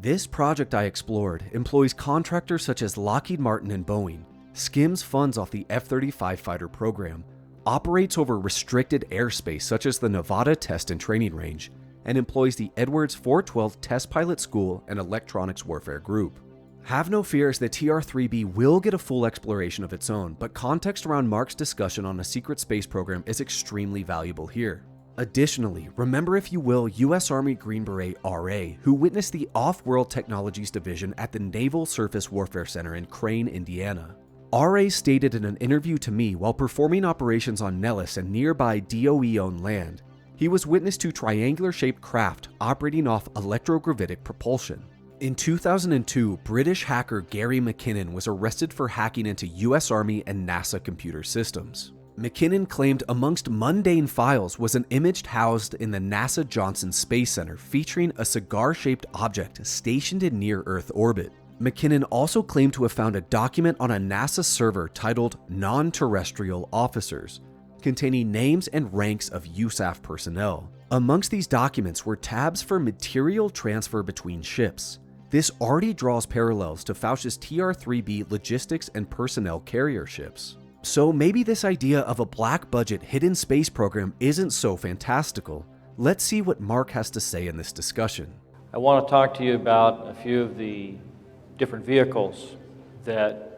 [SPEAKER 3] This project I explored employs contractors such as Lockheed Martin and Boeing, skims funds off the F-35 fighter program, operates over restricted airspace such as the Nevada Test and Training Range, and employs the Edwards 412 Test Pilot School and Electronics Warfare Group. Have no fears that TR-3B will get a full exploration of its own, but context around Mark's discussion on a secret space program is extremely valuable here. Additionally, remember if you will U.S. Army Green Beret RA, who witnessed the Off-World Technologies Division at the Naval Surface Warfare Center in Crane, Indiana. RA stated in an interview to me while performing operations on Nellis and nearby DOE-owned land, he was witness to triangular-shaped craft operating off electrogravitic propulsion. In 2002, British hacker Gary McKinnon was arrested for hacking into U.S. Army and NASA computer systems. McKinnon claimed amongst mundane files was an image housed in the NASA Johnson Space Center featuring a cigar-shaped object stationed in near-Earth orbit. McKinnon also claimed to have found a document on a NASA server titled Non-Terrestrial Officers, containing names and ranks of USAF personnel. Amongst these documents were tabs for material transfer between ships. This already draws parallels to Fauch's TR-3B logistics and personnel carrier ships. So maybe this idea of a black budget hidden space program isn't so fantastical. Let's see what Mark has to say in this discussion.
[SPEAKER 4] I want to talk to you about a few of the different vehicles that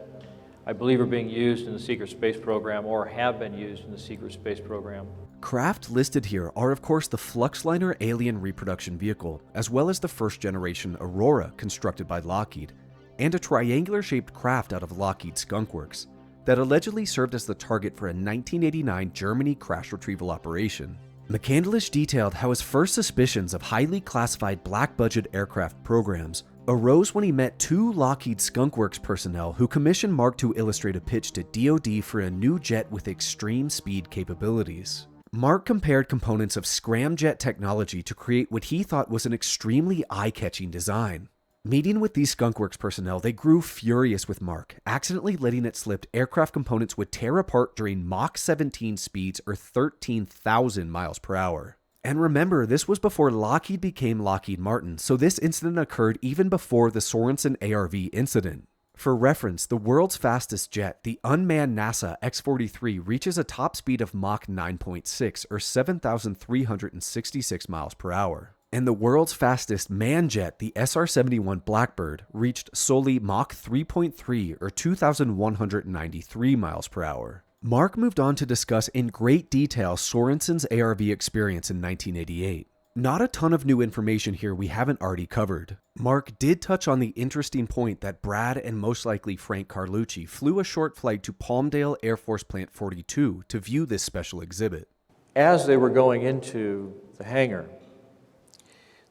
[SPEAKER 4] I believe are being used in the secret space program or have been used in the secret space program.
[SPEAKER 3] Craft listed here are of course the Flux Liner Alien Reproduction Vehicle, as well as the first generation Aurora constructed by Lockheed, and a triangular-shaped craft out of Lockheed Skunk Works that allegedly served as the target for a 1989 Germany crash retrieval operation. McCandlish detailed how his first suspicions of highly classified black-budget aircraft programs arose when he met two Lockheed Skunk Works personnel who commissioned Mark to illustrate a pitch to DoD for a new jet with extreme speed capabilities. Mark compared components of scramjet technology to create what he thought was an extremely eye-catching design. Meeting with these Skunk Works personnel, they grew furious with Mark, accidentally letting it slip aircraft components would tear apart during Mach 17 speeds or 13,000 miles per hour. And remember, this was before Lockheed became Lockheed Martin, so this incident occurred even before the Sorensen ARV incident. For reference, the world's fastest jet, the unmanned NASA X-43, reaches a top speed of Mach 9.6 or 7,366 miles per hour. And the world's fastest manned jet, the SR-71 Blackbird, reached solely Mach 3.3 or 2,193 miles per hour. Mark moved on to discuss in great detail Sorensen's ARV experience in 1988. Not a ton of new information here we haven't already covered. Mark did touch on the interesting point that Brad and most likely Frank Carlucci flew a short flight to Palmdale Air Force Plant 42 to view this special exhibit.
[SPEAKER 4] As they were going into the hangar,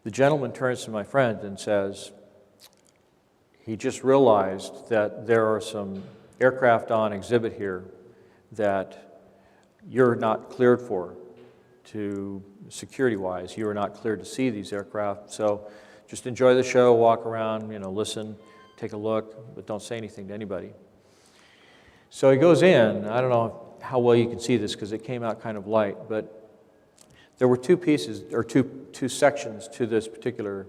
[SPEAKER 4] the gentleman turns to my friend and says, he just realized that there are some aircraft on exhibit here that you're not cleared for, to security-wise. You are not cleared to see these aircraft, so just enjoy the show, walk around, listen, take a look, but don't say anything to anybody. So he goes in. I don't know how well you can see this because it came out kind of light, but there were two pieces, or two sections to this particular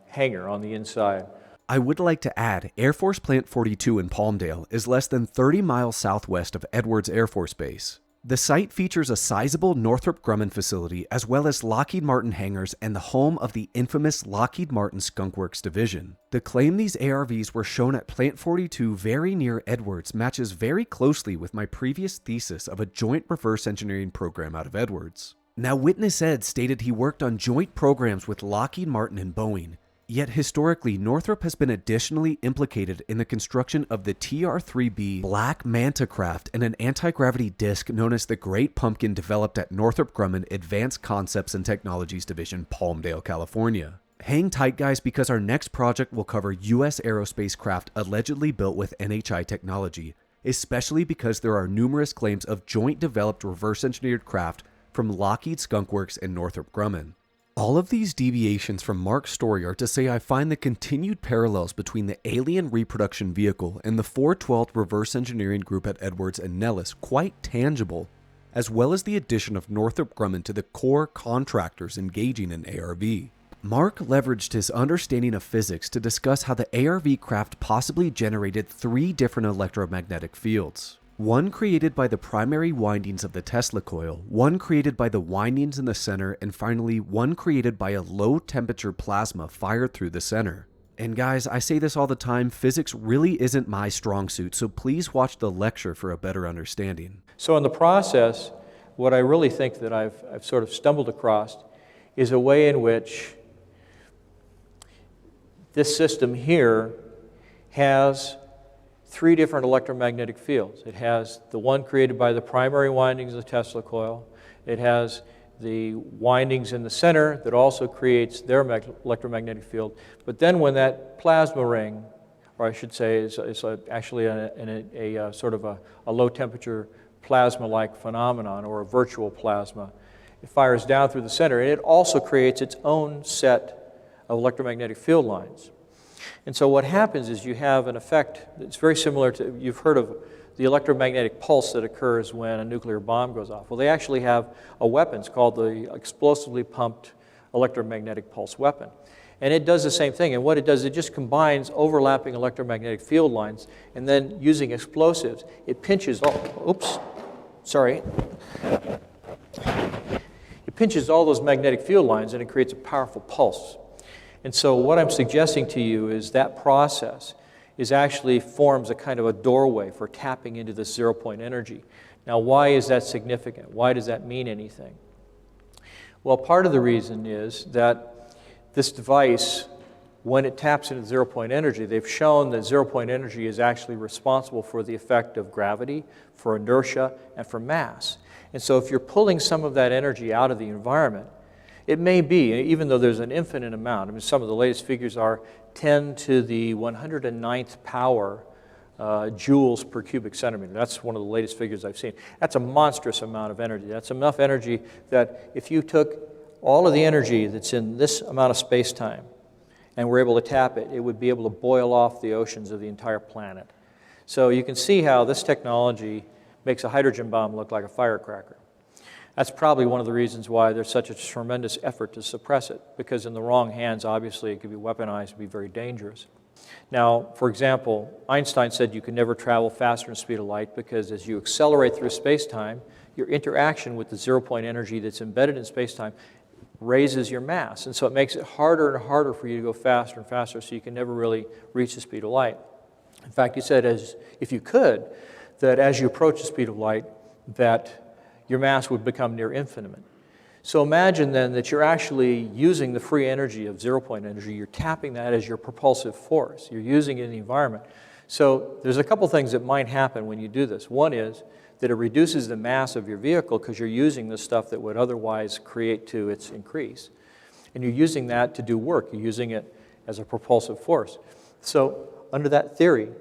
[SPEAKER 4] hangar on the inside.
[SPEAKER 3] I would like to add, Air Force Plant 42 in Palmdale is less than 30 miles southwest of Edwards Air Force Base. The site features a sizable Northrop Grumman facility as well as Lockheed Martin hangars and the home of the infamous Lockheed Martin Skunk Works division. The claim these ARVs were shown at Plant 42 very near Edwards matches very closely with my previous thesis of a joint reverse engineering program out of Edwards. Now, Witness Ed stated he worked on joint programs with Lockheed Martin and Boeing, yet historically Northrop has been additionally implicated in the construction of the TR-3B Black Manta craft and an anti-gravity disc known as the Great Pumpkin developed at Northrop Grumman Advanced Concepts and Technologies Division, Palmdale, California. Hang tight, guys, because our next project will cover U.S. aerospace craft allegedly built with NHI technology, especially because there are numerous claims of joint developed reverse engineered craft from Lockheed Skunk Works and Northrop Grumman. All of these deviations from Mark's story are to say I find the continued parallels between the Alien Reproduction Vehicle and the 412th Reverse Engineering Group at Edwards and Nellis quite tangible, as well as the addition of Northrop Grumman to the core contractors engaging in ARV. Mark leveraged his understanding of physics to discuss how the ARV craft possibly generated 3 different electromagnetic fields. One created by the primary windings of the Tesla coil, one created by the windings in the center, and finally one created by a low-temperature plasma fired through the center. And guys, I say this all the time, physics really isn't my strong suit, so please watch the lecture for a better understanding.
[SPEAKER 6] So in the process, what I really think that I've sort of stumbled across is a way in which this system here has 3 different electromagnetic fields. It has the one created by the primary windings of the Tesla coil. It has the windings in the center that also creates their electromagnetic field. But then when that plasma ring, or I should say it's actually a sort of a low temperature plasma-like phenomenon, or a virtual plasma, it fires down through the center, and it also creates its own set of electromagnetic field lines. And so what happens is you have an effect that's very similar to, you've heard of the electromagnetic pulse that occurs when a nuclear bomb goes off. Well, they actually have a weapon. It's called the explosively pumped electromagnetic pulse weapon. And it does the same thing. And what it does, it just combines overlapping electromagnetic field lines, and then using explosives, it pinches it pinches all those magnetic field lines, and it creates a powerful pulse. And so what I'm suggesting to you is that process is actually forms a kind of a doorway for tapping into this zero-point energy. Now, why is that significant? Why does that mean anything? Well, part of the reason is that this device, when it taps into zero-point energy, they've shown that zero-point energy is actually responsible for the effect of gravity, for inertia, and for mass. And so if you're pulling some of that energy out of the environment, it may be, even though there's an infinite amount, I mean, some of the latest figures are 10 to the 109th power joules per cubic centimeter. That's one of the latest figures I've seen. That's a monstrous amount of energy. That's enough energy that if you took all of the energy that's in this amount of space-time and were able to tap it, it would be able to boil off the oceans of the entire planet. So you can see how this technology makes a hydrogen bomb look like a firecracker. That's probably one of the reasons why there's such a tremendous effort to suppress it, because in the wrong hands, obviously, it could be weaponized and be very dangerous. Now, for example, Einstein said you can never travel faster than the speed of light because as you accelerate through space-time, your interaction with the zero-point energy that's embedded in space-time raises your mass. And so it makes it harder and harder for you to go faster and faster, so you can never really reach the speed of light. In fact, he said, if you could, that as you approach the speed of light, that your mass would become near infinite. So imagine then that you're actually using the free energy of zero-point energy. You're tapping that as your propulsive force. You're using it in the environment. So there's a couple things that might happen when you do this. One is that it reduces the mass of your vehicle because you're using the stuff that would otherwise create to its increase. And you're using that to do work. You're using it as a propulsive force. So under that theory,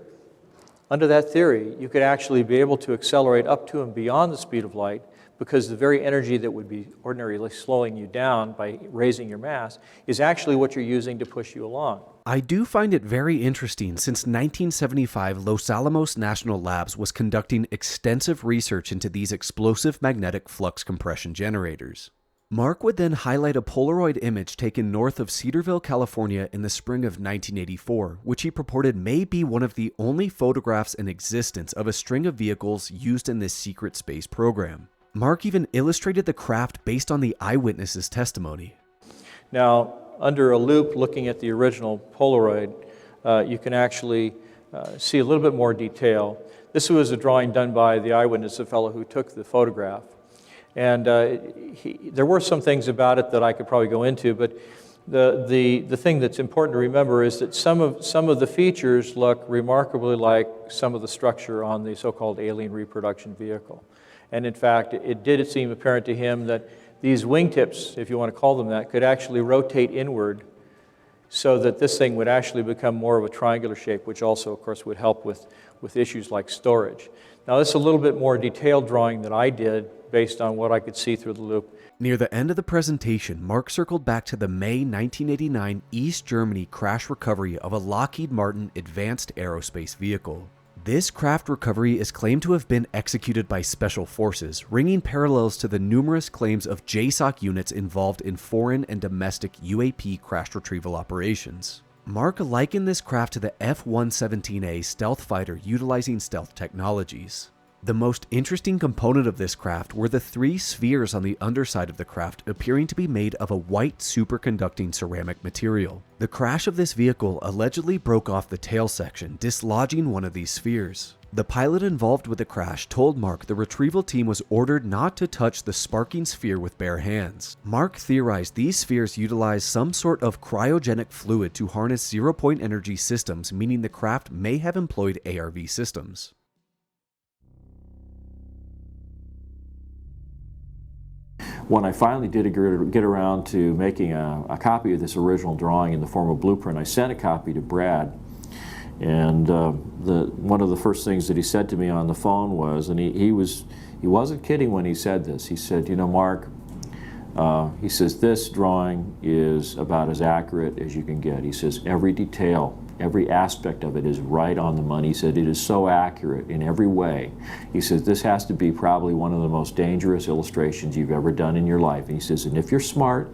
[SPEAKER 6] you could actually be able to accelerate up to and beyond the speed of light, because the very energy that would be ordinarily slowing you down by raising your mass is actually what you're using to push you along.
[SPEAKER 3] I do find it very interesting since 1975 Los Alamos National Labs was conducting extensive research into these explosive magnetic flux compression generators. Mark would then highlight a Polaroid image taken north of Cedarville, California in the spring of 1984, which he purported may be one of the only photographs in existence of a string of vehicles used in this secret space program. Mark even illustrated the craft based on the eyewitness's testimony.
[SPEAKER 6] Now, under a loop looking at the original Polaroid, you can actually see a little bit more detail. This was a drawing done by the eyewitness, the fellow who took the photograph. And there were some things about it that I could probably go into, but the thing that's important to remember is that some of the features look remarkably like some of the structure on the so-called Alien Reproduction Vehicle. And in fact, it did seem apparent to him that these wingtips, if you want to call them that, could actually rotate inward so that this thing would actually become more of a triangular shape, which also, of course, would help with issues like storage. Now, this is a little bit more detailed drawing that I did based on what I could see through the loop.
[SPEAKER 3] Near the end of the presentation, Mark circled back to the May 1989 East Germany crash recovery of a Lockheed Martin advanced aerospace vehicle. This craft recovery is claimed to have been executed by special forces, ringing parallels to the numerous claims of JSOC units involved in foreign and domestic UAP crash retrieval operations. Mark likened this craft to the F-117A stealth fighter utilizing stealth technologies. The most interesting component of this craft were the 3 spheres on the underside of the craft appearing to be made of a white superconducting ceramic material. The crash of this vehicle allegedly broke off the tail section, dislodging one of these spheres. The pilot involved with the crash told Mark the retrieval team was ordered not to touch the sparking sphere with bare hands. Mark theorized these spheres utilized some sort of cryogenic fluid to harness zero-point energy systems, meaning the craft may have employed ARV systems.
[SPEAKER 4] When I finally did get around to making a copy of this original drawing in the form of blueprint, I sent a copy to Brad. And one of the first things that he said to me on the phone was, and he wasn't kidding when he said this. He said, "You know, Mark," he says, "this drawing is about as accurate as you can get." He says, "Every detail, every aspect of it is right on the money." He said, "It is so accurate in every way." He says, "This has to be probably one of the most dangerous illustrations you've ever done in your life." And he says, "And if you're smart,"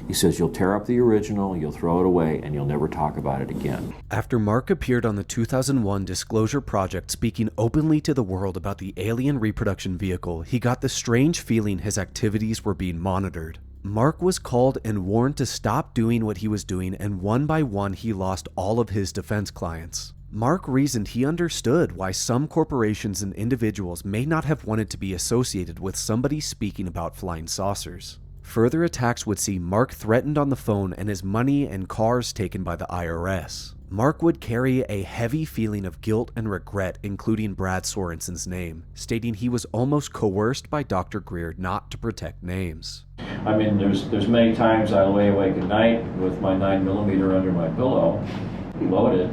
[SPEAKER 4] he says, "you'll tear up the original, you'll throw it away, and you'll never talk about it again."
[SPEAKER 3] After Mark appeared on the 2001 Disclosure Project speaking openly to the world about the Alien Reproduction Vehicle, he got the strange feeling his activities were being monitored. Mark was called and warned to stop doing what he was doing, and one by one he lost all of his defense clients. Mark reasoned he understood why some corporations and individuals may not have wanted to be associated with somebody speaking about flying saucers. Further attacks would see Mark threatened on the phone and his money and cars taken by the IRS. Mark would carry a heavy feeling of guilt and regret, including Brad Sorensen's name, stating he was almost coerced by Dr. Greer not to protect names.
[SPEAKER 4] I mean, there's many times I lay awake at night with my 9mm under my pillow, loaded,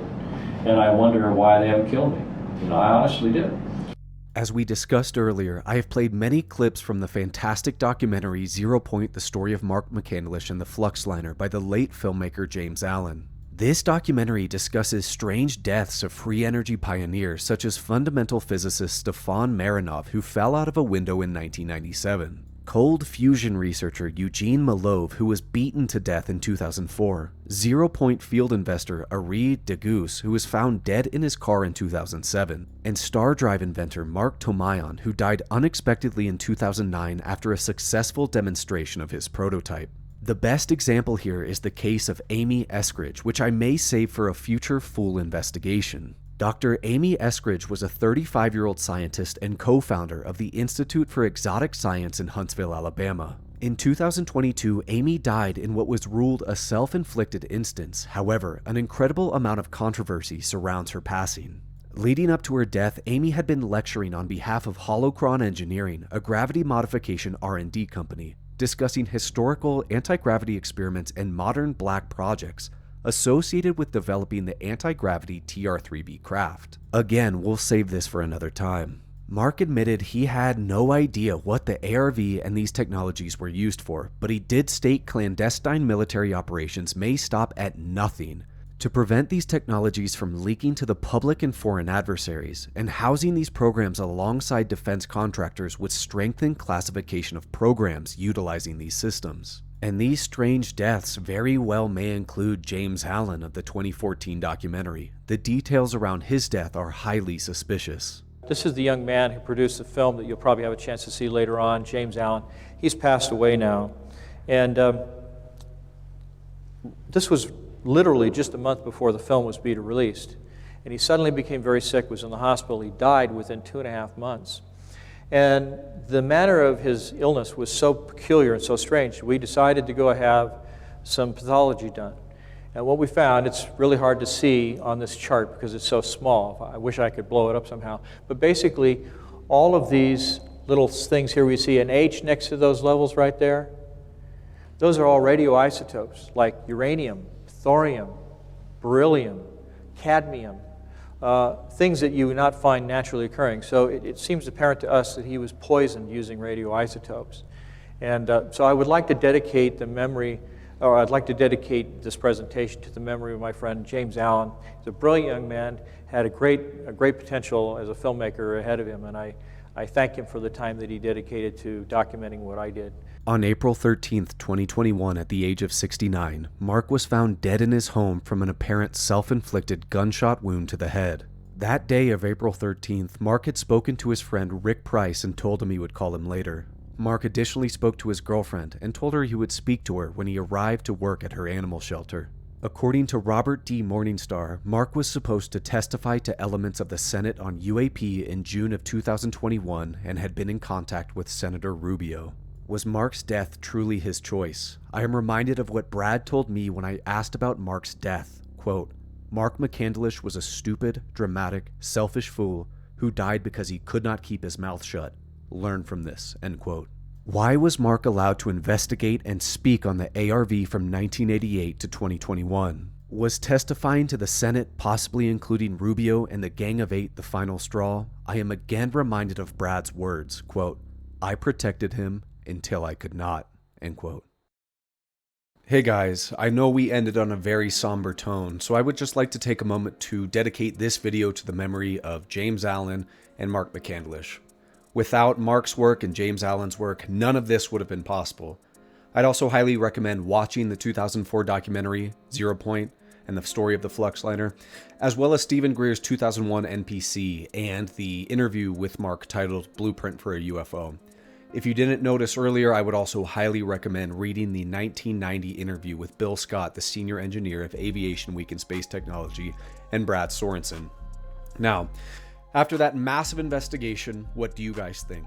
[SPEAKER 4] and I wonder why they haven't killed me. You know, I honestly do.
[SPEAKER 3] As we discussed earlier, I have played many clips from the fantastic documentary 0 Point: The Story of Mark McCandlish and the Flux Liner by the late filmmaker James Allen. This documentary discusses strange deaths of free energy pioneers such as fundamental physicist Stefan Marinov, who fell out of a window in 1997. Cold fusion researcher Eugene Malov, who was beaten to death in 2004, 0 Point field investor Ari Degus, who was found dead in his car in 2007, and star drive inventor Mark Tomayan, who died unexpectedly in 2009 after a successful demonstration of his prototype. The best example here is the case of Amy Eskridge, which I may save for a future full investigation. Dr. Amy Eskridge was a 35-year-old scientist and co-founder of the Institute for Exotic Science in Huntsville, Alabama. In 2022, Amy died in what was ruled a self-inflicted instance. However, an incredible amount of controversy surrounds her passing. Leading up to her death, Amy had been lecturing on behalf of Holocron Engineering, a gravity modification R&D company, discussing historical anti-gravity experiments and modern black projects associated with developing the anti-gravity TR-3B craft. Again, we'll save this for another time. Mark admitted he had no idea what the ARV and these technologies were used for, but he did state clandestine military operations may stop at nothing to prevent these technologies from leaking to the public and foreign adversaries, and housing these programs alongside defense contractors would strengthen classification of programs utilizing these systems. And these strange deaths very well may include James Allen of the 2014 documentary. The details around his death are highly suspicious.
[SPEAKER 6] This is the young man who produced the film that you'll probably have a chance to see later on, James Allen. He's passed away now. And this was literally just a month before the film was being released. And he suddenly became very sick, was in the hospital. He died within 2.5 months. And the manner of his illness was so peculiar and so strange, we decided to go have some pathology done. And what we found, it's really hard to see on this chart because it's so small. I wish I could blow it up somehow. But basically, all of these little things here, we see an H next to those levels right there. Those are all radioisotopes like uranium, thorium, beryllium, cadmium. Things that you would not find naturally occurring. So it seems apparent to us that he was poisoned using radioisotopes. And so I would like to dedicate the memory
[SPEAKER 4] or I'd like to dedicate this presentation to the memory of my friend James Allen. He's a brilliant young man, had a great potential as a filmmaker ahead of him, and I thank him for the time that he dedicated to documenting what I did.
[SPEAKER 3] On April 13th, 2021, at the age of 69, Mark was found dead in his home from an apparent self-inflicted gunshot wound to the head. That day of April 13th, Mark had spoken to his friend Rick Price and told him he would call him later. Mark additionally spoke to his girlfriend and told her he would speak to her when he arrived to work at her animal shelter. According to Robert D. Morningstar, Mark was supposed to testify to elements of the Senate on UAP in June of 2021 and had been in contact with Senator Rubio. Was Mark's death truly his choice? I am reminded of what Brad told me when I asked about Mark's death. Quote, Mark McCandlish was a stupid, dramatic, selfish fool who died because he could not keep his mouth shut. Learn from this, end quote. Why was Mark allowed to investigate and speak on the ARV from 1988 to 2021? Was testifying to the Senate, possibly including Rubio and the Gang of Eight, the final straw? I am again reminded of Brad's words, quote, I protected him until I could not, end quote. Hey guys, I know we ended on a very somber tone, so I would just like to take a moment to dedicate this video to the memory of James Allen and Mark McCandlish. Without Mark's work and James Allen's work, none of this would have been possible. I'd also highly recommend watching the 2004 documentary, 0 Point, and the story of the Flux Liner, as well as Stephen Greer's 2001 NPC and the interview with Mark titled Blueprint for a UFO. If you didn't notice earlier, I would also highly recommend reading the 1990 interview with Bill Scott, the senior engineer of Aviation Week and Space Technology, and Brad Sorensen. Now, after that massive investigation, what do you guys think?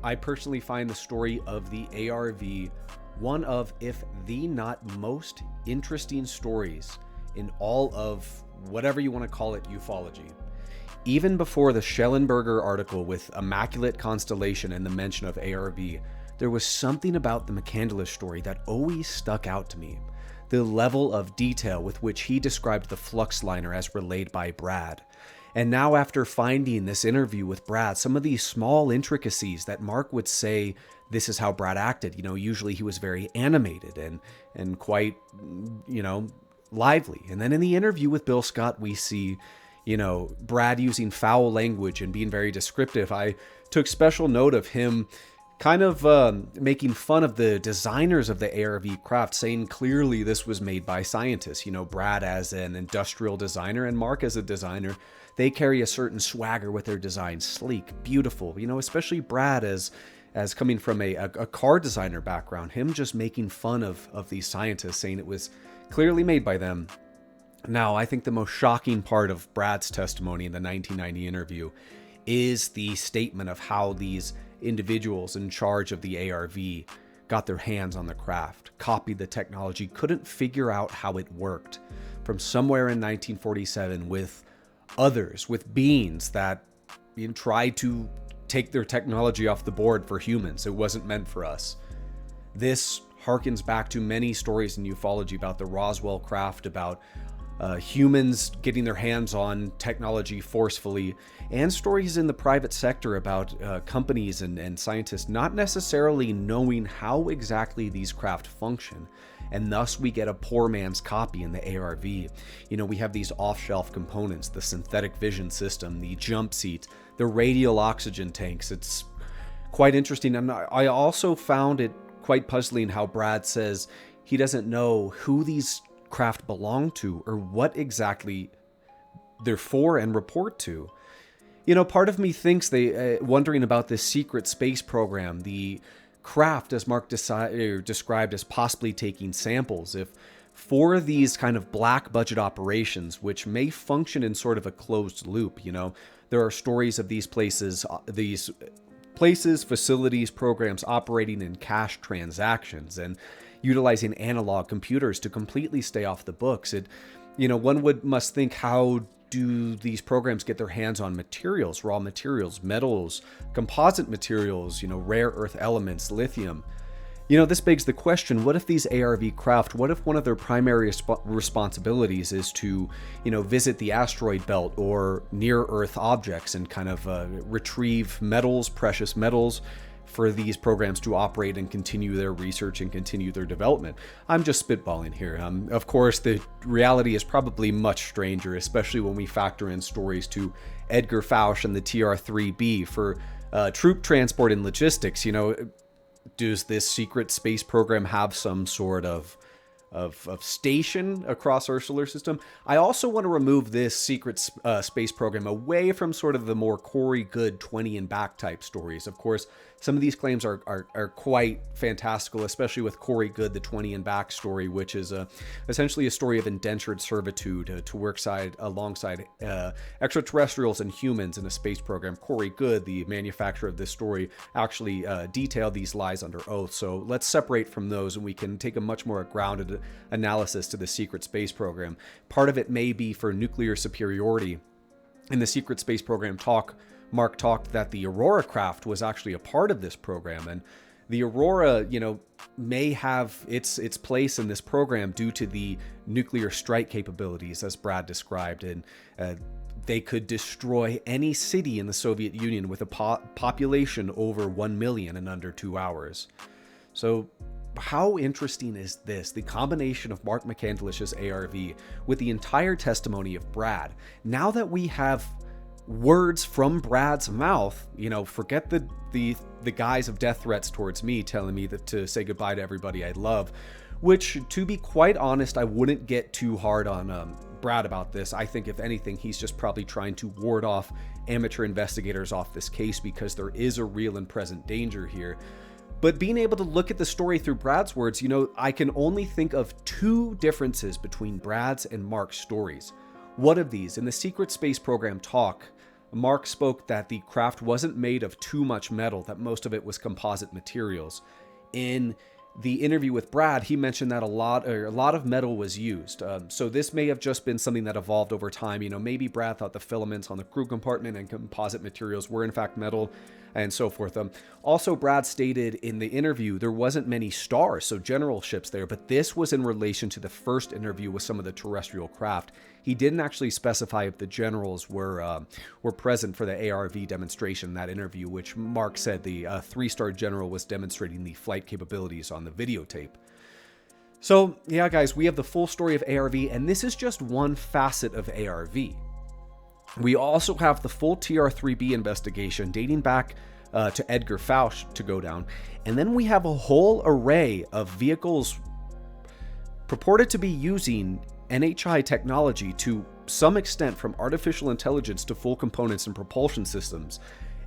[SPEAKER 3] I personally find the story of the ARV one of, if the not most interesting stories in all of whatever you want to call it, ufology. Even before the Schellenberger article with Immaculate Constellation and the mention of ARV, there was something about the McCandlish story that always stuck out to me. The level of detail with which he described the Flux Liner as relayed by Brad. And now after finding this interview with Brad, some of these small intricacies that Mark would say, this is how Brad acted. You know, usually he was very animated and quite, lively. And then in the interview with Bill Scott, we see, Brad using foul language and being very descriptive. I took special note of him kind of making fun of the designers of the ARV craft, saying clearly this was made by scientists. Brad as an industrial designer and Mark as a designer, they carry a certain swagger with their design, sleek, beautiful, especially Brad as coming from a car designer background, him just making fun of these scientists, saying it was clearly made by them. Now, I think the most shocking part of Brad's testimony in the 1990 interview is the statement of how these individuals in charge of the ARV got their hands on the craft, copied the technology, couldn't figure out how it worked from somewhere in 1947 with others, with beings that tried to take their technology off the board for humans. It wasn't meant for us. This harkens back to many stories in ufology about the Roswell craft, about humans getting their hands on technology forcefully, and stories in the private sector about companies and scientists not necessarily knowing how exactly these craft function. And thus we get a poor man's copy in the ARV. We have these off-shelf components, the synthetic vision system, the jump seat, the radial oxygen tanks. It's quite interesting. And I also found it quite puzzling how Brad says he doesn't know who these craft belong to or what exactly they're for and report to. Part of me thinks wondering about this secret space program, the craft as Mark described as possibly taking samples, if for these kind of black budget operations, which may function in sort of a closed loop, there are stories of these places, facilities, programs operating in cash transactions and utilizing analog computers to completely stay off the books. One must think, how do these programs get their hands on materials, raw materials, metals, composite materials, rare earth elements, lithium? This begs the question, what if these ARV craft, what if one of their primary responsibilities is to, visit the asteroid belt or near Earth objects and kind of retrieve metals, precious metals, for these programs to operate and continue their research and continue their development. I'm just spitballing here. Of course, the reality is probably much stranger, especially when we factor in stories to Edgar Fausch and the TR-3B for troop transport and logistics. You know, does this secret space program have some sort of station across our solar system? I also want to remove this secret space program away from sort of the more Corey Goode 20 and back type stories. Of course, some of these claims are quite fantastical, especially with Corey Goode, the 20 and back story, which is essentially a story of indentured servitude to work alongside extraterrestrials and humans in a space program. Corey Goode, the manufacturer of this story, actually detailed these lies under oath. So let's separate from those, and we can take a much more grounded analysis to the secret space program. Part of it may be for nuclear superiority. In the secret space program talk, Mark talked that the Aurora craft was actually a part of this program, and the Aurora, you know, may have its place in this program due to the nuclear strike capabilities, as Brad described, and they could destroy any city in the Soviet Union with a population over 1 million in under 2 hours. So how interesting is this? The combination of Mark McCandlish's ARV with the entire testimony of Brad. Now that we have words from Brad's mouth, you know, forget the guise of death threats towards me, telling me that to say goodbye to everybody I love, which, to be quite honest, I wouldn't get too hard on Brad about this. I think if anything, he's just probably trying to ward off amateur investigators off this case, because there is a real and present danger here. But being able to look at the story through Brad's words, you know, I can only think of two differences between Brad's and Mark's stories. One of these, in the secret space program talk, Mark spoke that the craft wasn't made of too much metal, that most of it was composite materials. In the interview with Brad, he mentioned that a lot of metal was used. So this may have just been something that evolved over time. You know, maybe Brad thought the filaments on the crew compartment and composite materials were in fact metal, and so forth. Also, Brad stated in the interview there wasn't many stars, so general ships there, but this was in relation to the first interview with some of the terrestrial craft. He didn't actually specify if the generals were present for the ARV demonstration in that interview, which Mark said the 3-star general was demonstrating the flight capabilities on the videotape. So yeah, guys, we have the full story of ARV, and this is just one facet of ARV. We also have the full TR-3B investigation dating back to Edgar Fausch to go down. And then we have a whole array of vehicles purported to be using NHI technology to some extent, from artificial intelligence to full components and propulsion systems.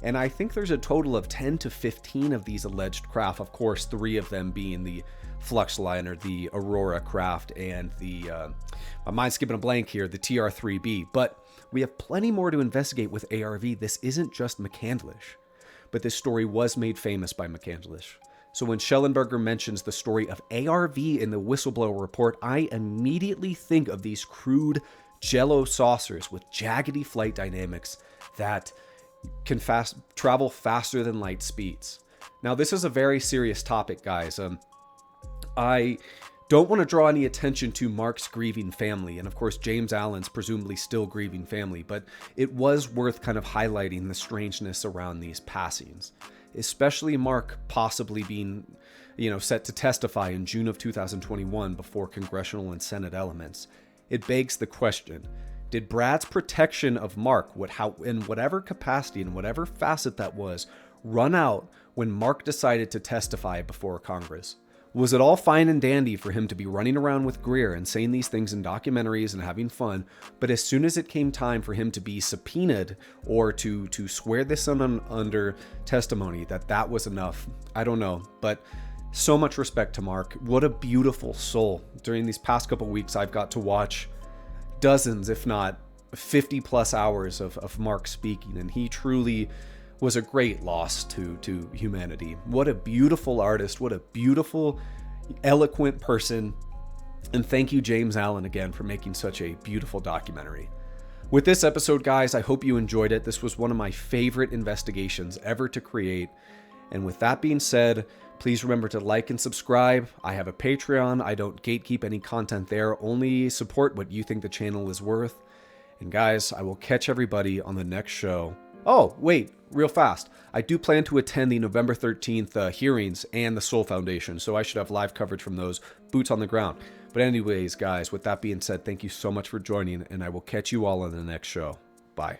[SPEAKER 3] And I think there's a total of 10 to 15 of these alleged craft, of course, 3 of them being the Flux Liner, the Aurora craft, and the, my mind's skipping a blank here, the TR-3B. But we have plenty more to investigate with ARV. This isn't just McCandlish, but this story was made famous by McCandlish. So when Schellenberger mentions the story of ARV in the whistleblower report, I immediately think of these crude jello saucers with jaggedy flight dynamics that can travel faster than light speeds. Now, this is a very serious topic, guys. I don't want to draw any attention to Mark's grieving family, and of course James Allen's presumably still grieving family, but it was worth kind of highlighting the strangeness around these passings, especially Mark possibly being, set to testify in June of 2021 before congressional and Senate elements. It begs the question, did Brad's protection of Mark, in whatever capacity and whatever facet that was, run out when Mark decided to testify before Congress? Was it all fine and dandy for him to be running around with Greer and saying these things in documentaries and having fun, but as soon as it came time for him to be subpoenaed or to swear this under testimony, that was enough? I don't know, but so much respect to Mark. What a beautiful soul. During these past couple weeks, I've got to watch dozens, if not 50 plus hours of Mark speaking, and he truly was a great loss to humanity. What a beautiful artist, what a beautiful, eloquent person, and thank you, James Allen, again for making such a beautiful documentary. With this episode, guys, I hope you enjoyed it. This was one of my favorite investigations ever to create, and with that being said, please remember to like and subscribe. I have a Patreon. I don't gatekeep any content there, only support what you think the channel is worth. And guys, I will catch everybody on the next show
[SPEAKER 9] Oh, wait, real fast. I do plan to attend the November 13th hearings and the Soul Foundation, so I should have live coverage from those, boots on the ground. But anyways, guys, with that being said, thank you so much for joining, and I will catch you all on the next show. Bye.